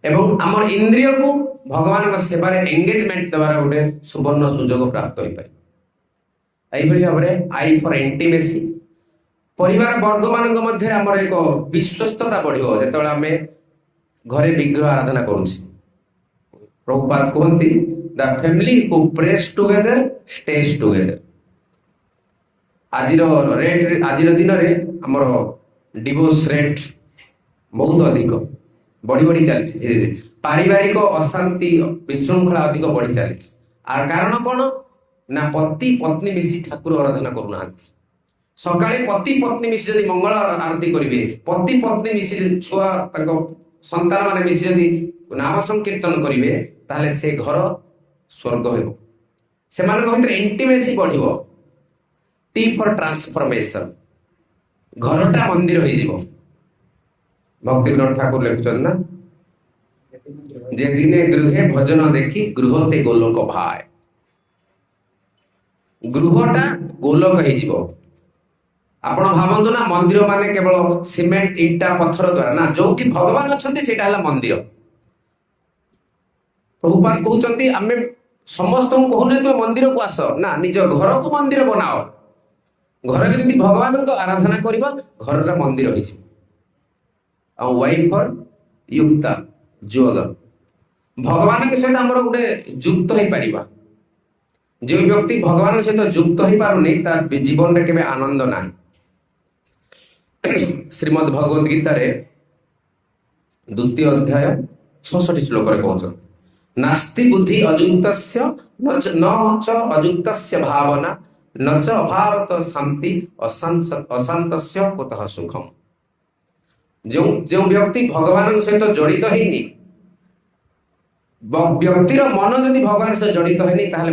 एवं आमर इंद्रिय को भगवान सेवा एंगेजमेंट देवार गोटे सुवर्ण सुजोग प्राप्त हो पाए এইଭଳି ଭାବରେ ଆଇ ଫର ଇଣ୍ଟିମେସି, ପରିବାର ବର୍ଗ ମାନଙ୍କ ମଧ୍ୟରେ ଆମର ଏକ ବିଶ୍ୱସ୍ତତା ବଢିବ ଯେତେବେଳେ ଆମେ ଘରେ ବିଗ୍ରହ ଆରାଧନା କରୁଛେ। ପ୍ରଭୁପାଦ କୁହନ୍ତି ଦ ଫ୍ୟାମିଲି ହୁ ପ୍ରେସ୍ ଟୁଗେଦର ଷ୍ଟେଜ୍ ଟୁଗେଦର। ଆଜିର ଦିନରେ ଆମର ଡିଭୋର୍ସ ରେଟ୍ ବହୁତ ଅଧିକ ବଢି ବଢି ଚାଲିଛି ଧୀରେ ଧୀରେ। ପାରିବାରିକ ଅଶାନ୍ତି ବିଶୃଙ୍ଖଳା ଅଧିକ ବଢି ଚାଲିଛି। আর କାରଣ କ'ଣ ନା ପତି ପତ୍ନୀ ମିଶି ଠାକୁର ଆରାଧନା କରୁନାହାନ୍ତି। ସକାଳେ ପତି ପତ୍ନୀ ମିଶି ଯଦି ମଙ୍ଗଳ ଆରତି କରିବେ, ପତି ପତ୍ନୀ ମିଶି ଛୁଆ ତାଙ୍କ ସନ୍ତାନ ମାନେ ମିଶି ଯଦି ନାମ ସଂକୀର୍ତ୍ତନ କରିବେ, ତାହେଲେ ସେ ଘର ସ୍ୱର୍ଗ ହେବ। ସେମାନଙ୍କ ଭିତରେ ଇଣ୍ଟିମେସି ବଢିବ। ଟି ଫର ଟ୍ରାନ୍ସଫରମେସନ, ଘରଟା ମନ୍ଦିର ହେଇଯିବ। ଭକ୍ତି ବିନୋଦ ଠାକୁର ଲେଖୁଛନ୍ତି ନା, ଯେ ଦିନେ ଗୃହେ ଭଜନ ଦେଖି ଗୃହତେ ଗୋଲକ ଭାଏ। ଗୃହଟା ଗୋଲକ ହେଇଯିବ। ଆପଣ ଭାବନ୍ତୁ ନା ମନ୍ଦିର ମାନେ କେବଳ ସିମେଣ୍ଟ ଇଟା ପଥର ଦ୍ୱାରା ନା, ଯୋଉଠି ଭଗବାନ ଅଛନ୍ତି ସେଇଟା ହେଲା ମନ୍ଦିର। ପ୍ରଭୁପାଦ କହୁଛନ୍ତି ଆମେ ସମସ୍ତଙ୍କୁ କହୁନେ ତୁମେ ମନ୍ଦିରକୁ ଆସ, ନା ନିଜ ଘରକୁ ମନ୍ଦିର ବନାଅ। ଘରେ ଯଦି ଭଗବାନଙ୍କ ଆରାଧନା କରିବ, ଘରଟା ମନ୍ଦିର ହେଇଯିବ। ଆଉ ୱାଇଫ ଫର ୟୁକ୍ତା, ଯୁଗଲ, ଭଗବାନଙ୍କ ସହିତ ଆମର ଗୋଟେ ଯୁକ୍ତ ହେଇପାରିବା। ଯେଉଁ ବ୍ୟକ୍ତି ଭଗବାନଙ୍କ ସହିତ ଯୁକ୍ତ ହେଇପାରୁନି, ତା ଜୀବନରେ କେବେ ଆନନ୍ଦ ନାହିଁ। ଶ୍ରୀମଦ ଭଗବତ ଗୀତାରେ 2ୟ ଅଧ୍ୟାୟ 66 ଶ୍ଲୋକରେ କହୁଛନ୍ତି, ନାସ୍ତି ବୁଦ୍ଧି ଅଯୁକ୍ତସ୍ୟ ନ ଚ ଅଯୁକ୍ତସ୍ୟ ଭାବନା ନ ଚ ଅଭାବତ ଶାନ୍ତି ଅଶାନ୍ତସ୍ୟ କୁତଃ ସୁଖମ୍। ଯେଉଁ ବ୍ୟକ୍ତି ଭଗବାନଙ୍କ ସହିତ ଜଡ଼ିତ ହେଇନି, ବ୍ୟକ୍ତିର ମନ ଯଦି ଭଗବାନ ସହିତ ଜଡ଼ିତ ହେଇନି, ତାହେଲେ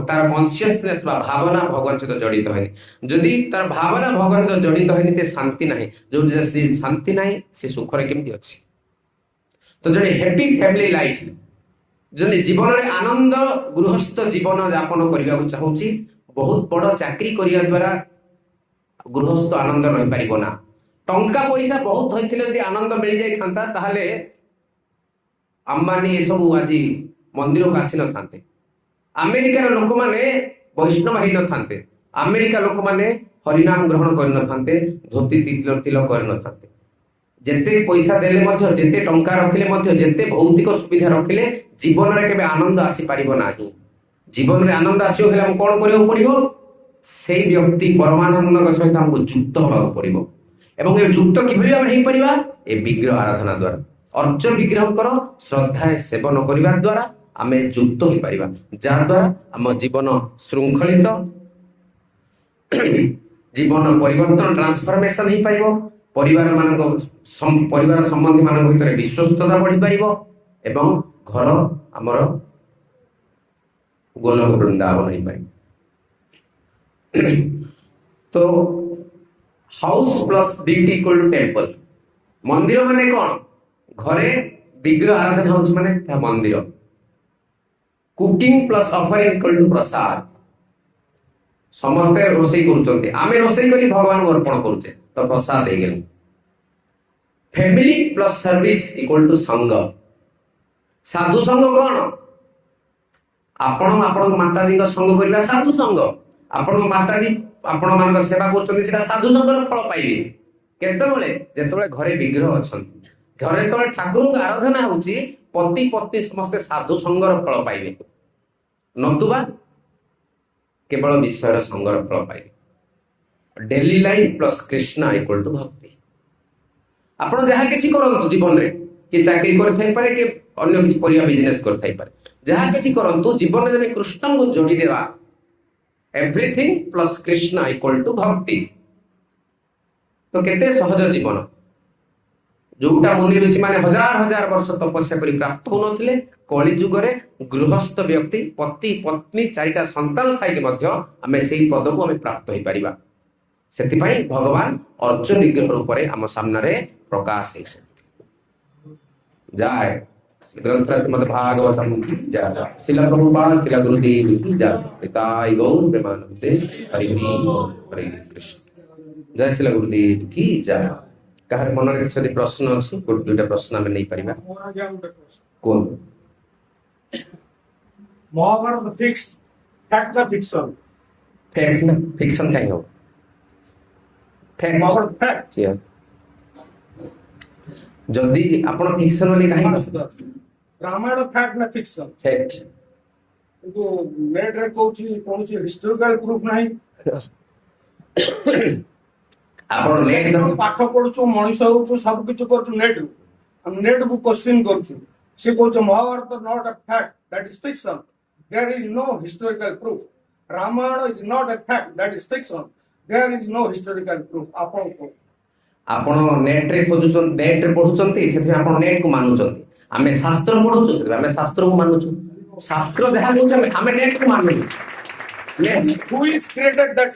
ତାର କନସିୟସନେସ୍ ବା ଭାବନା ଭଗବାନ ସହିତ ଜଡ଼ିତ ହେଇନି। ଯଦି ତାର ଭାବନା ଭଗବାନ ସହିତ ଜଡ଼ିତ ହେଇନି, ସେ ଶାନ୍ତି ନାହିଁ। ଯୋଉଠି ସେ ଶାନ୍ତି ନାହିଁ, ସେ ସୁଖରେ କେମିତି ଅଛି? ତ ଜଣେ ହ୍ୟାପି ଫ୍ୟାମିଲି ଲାଇଫ, ଯଦି ଜୀବନରେ ଆନନ୍ଦ ଗୃହସ୍ଥ ଜୀବନ ଯାପନ କରିବାକୁ ଚାହୁଁଛି, ବହୁତ ବଡ ଚାକିରି କରିବା ଦ୍ୱାରା ଗୃହସ୍ଥ ଆନନ୍ଦ ରହିପାରିବ ନା। ଟଙ୍କା ପଇସା ବହୁତ ହୋଇଥିଲେ ଯଦି ଆନନ୍ଦ ମିଳିଯାଇଥାନ୍ତା, ତାହେଲେ ଆମ୍ବାନୀ ଏସବୁ ଆଜି ମନ୍ଦିରକୁ ଆସିନଥାନ୍ତେ। ଆମେରିକାର ଲୋକମାନେ ବୈଷ୍ଣବ ହେଇନଥାନ୍ତେ। ଆମେରିକା ଲୋକମାନେ ହରିନାମ ଗ୍ରହଣ କରିନଥାନ୍ତେ, ଧୋତି ତିଲକ କରିନଥାନ୍ତେ। ଯେତେ ପଇସା ଦେଲେ ମଧ୍ୟ, ଯେତେ ଟଙ୍କା ରଖିଲେ ମଧ୍ୟ, ଯେତେ ଭୌତିକ ସୁବିଧା ରଖିଲେ ଜୀବନରେ କେବେ ଆନନ୍ଦ ଆସିପାରିବ ନାହିଁ। ଜୀବନରେ ଆନନ୍ଦ ଆସିବ ହେଲେ ଆମକୁ କ'ଣ କରିବାକୁ ପଡିବ? ସେଇ ବ୍ୟକ୍ତି ପରମାନନ୍ଦଙ୍କ ସହିତ ଆମକୁ ଯୁକ୍ତ ହେବାକୁ ପଡିବ। ଏବଂ ଏ ଯୁକ୍ତ କିଭଳି ଭାବରେ ହେଇପାରିବା? ଏ ବିଗ୍ରହ ଆରାଧନା ଦ୍ୱାରା, ଅର୍ଚ୍ଚ ବିଗ୍ରହଙ୍କର ଶ୍ରଦ୍ଧା ସେବନ କରିବା ଦ୍ୱାରା ଆମେ ଯୁକ୍ତ ହେଇପାରିବା, ଯାହାଦ୍ୱାରା ଆମ ଜୀବନ ଶୃଙ୍ଖଳିତ, ଜୀବନ ପରିବର୍ତ୍ତନ ଟ୍ରାନ୍ସଫରମେସନ ହେଇପାରିବ। ପରିବାର ସମ୍ବନ୍ଧୀ ମାନଙ୍କ ଭିତରେ ବିଶ୍ୱସ୍ତତା ବଢିପାରିବ ଏବଂ ଘର ଆମର ଗୋଲକ ବୃନ୍ଦାବନ ହେଇପାରିବ। ତ house plus DT equal to temple. ମନ୍ଦିର ମାନେ କ'ଣ? ଘରେ ବିଗ୍ରହ ଆରାଧନା ହଉଛି ମାନେ ତା ମନ୍ଦିର। Cooking plus offering equal to prasad. ସମସ୍ତେ ରୋଷେଇ କରୁଛନ୍ତି, ଆମେ ରୋଷେଇ କରି ଭଗବାନଙ୍କୁ ଅର୍ପଣ କରୁଛେ, ତ ପ୍ରସାଦ ହେଇଗଲା। Family plus service equal to ସଂଘ। ସାଧୁ ସଂଘ କ'ଣ? ଆପଣଙ୍କ ମାତାଜୀଙ୍କ ସଙ୍ଗ କରିବା ସାଧୁ ସଂଘ। ଆପଣଙ୍କ ମାତାଜୀ ଆପଣମାନଙ୍କ ସେବା କରୁଛନ୍ତି, ସେଟା ସାଧୁ ସଂଘର ଫଳ ପାଇବେ। କେତେବେଳେ? ଯେତେବେଳେ ଘରେ ବିଗ୍ରହ ଅଛନ୍ତି, ଘରେ ଯେତେବେଳେ ଠାକୁରଙ୍କ ଆରାଧନା ହଉଛି, ପତି ପତ୍ନୀ ସମସ୍ତେ ସାଧୁ ସଂଘର ଫଳ ପାଇବେ, ନତୁବା କେବଳ ବିଷୟର ସଂଘର ଫଳ ପାଇବେ। Daily life plus Krishna equal to ଭକ୍ତି। ଆପଣ ଯାହା କିଛି କରନ୍ତୁ ଜୀବନରେ, କିଏ ଚାକିରି କରିଥାଇପାରେ, କିଏ ଅନ୍ୟ କିଛି ପରିବା ବିଜନେସ୍ କରିଥାଇପାରେ, ଯାହା କିଛି କରନ୍ତୁ ଜୀବନରେ ଯଦି କୃଷ୍ଣଙ୍କୁ ଯୋଡ଼ି ଦେବା, everything plus Krishna equal to ଭକ୍ତି, ତ କେତେ ସହଜ ଜୀବନ। ଯୋଉଟା ମୁନି ଋଷି ମାନେ ହଜାର ହଜାର ବର୍ଷ ତପସ୍ୟା କରି ପ୍ରାପ୍ତ ହଉନଥିଲେ, କଳି ଯୁଗରେ ଗୃହସ୍ଥ ବ୍ୟକ୍ତି ପତି ପତ୍ନୀ 4ଟା ସନ୍ତାନ ଥାଇକି ମଧ୍ୟ ଆମେ ସେଇ ପଦକୁ ଆମେ ପ୍ରାପ୍ତ ହେଇପାରିବା। ସେଥିପାଇଁ ଭଗବାନ ଅର୍ଚ୍ଚ ବିଗ୍ରହ ରୂପରେ ଆମ ସାମ୍ନାରେ ପ୍ରକାଶ ହେଇଛନ୍ତି। ଜୟ ग्रंथ श्रीमद् भागवतम की जय। शिला प्रभुपाद शिला गुरुदेव की जय। निताय गौर प्रेमानंदे हरि हरे कृष्ण। जय शिला गुरुदेव की जय। कहार मन रे किसी प्रश्न अछि? गोटे दुटा प्रश्न आमे नै परिबा। कोन Mahabharata fix fact the fiction fact ना फिक्शन कहीं हो फैक्ट Our fact. जदि आपण फिक्शन वाली कहीं Yes, yes. रामायण फैक्ट ना फिक्शन फैक्ट किंतु नेट रे कोची कोची हिस्टोरिकल प्रूफ नहीं आपण नेट जो पाठ पढुछु मनुष्य होछु सब किछ करछु नेट हम नेट को क्वेश्चन करछु से कोछ Mahabharata not a fact that is fiction there is no historical proof Ramayana is not a fact that is fiction there is no historical proof आपन को आपण नेट रे खोजुछन नेट रे पढुछंती सेथि आपण नेट को मानुछंती आमे शास्त्र पढुछु सेथि आमे शास्त्र को मानुछु शास्त्र जहा होछ आमे नेट को मानु net who is created that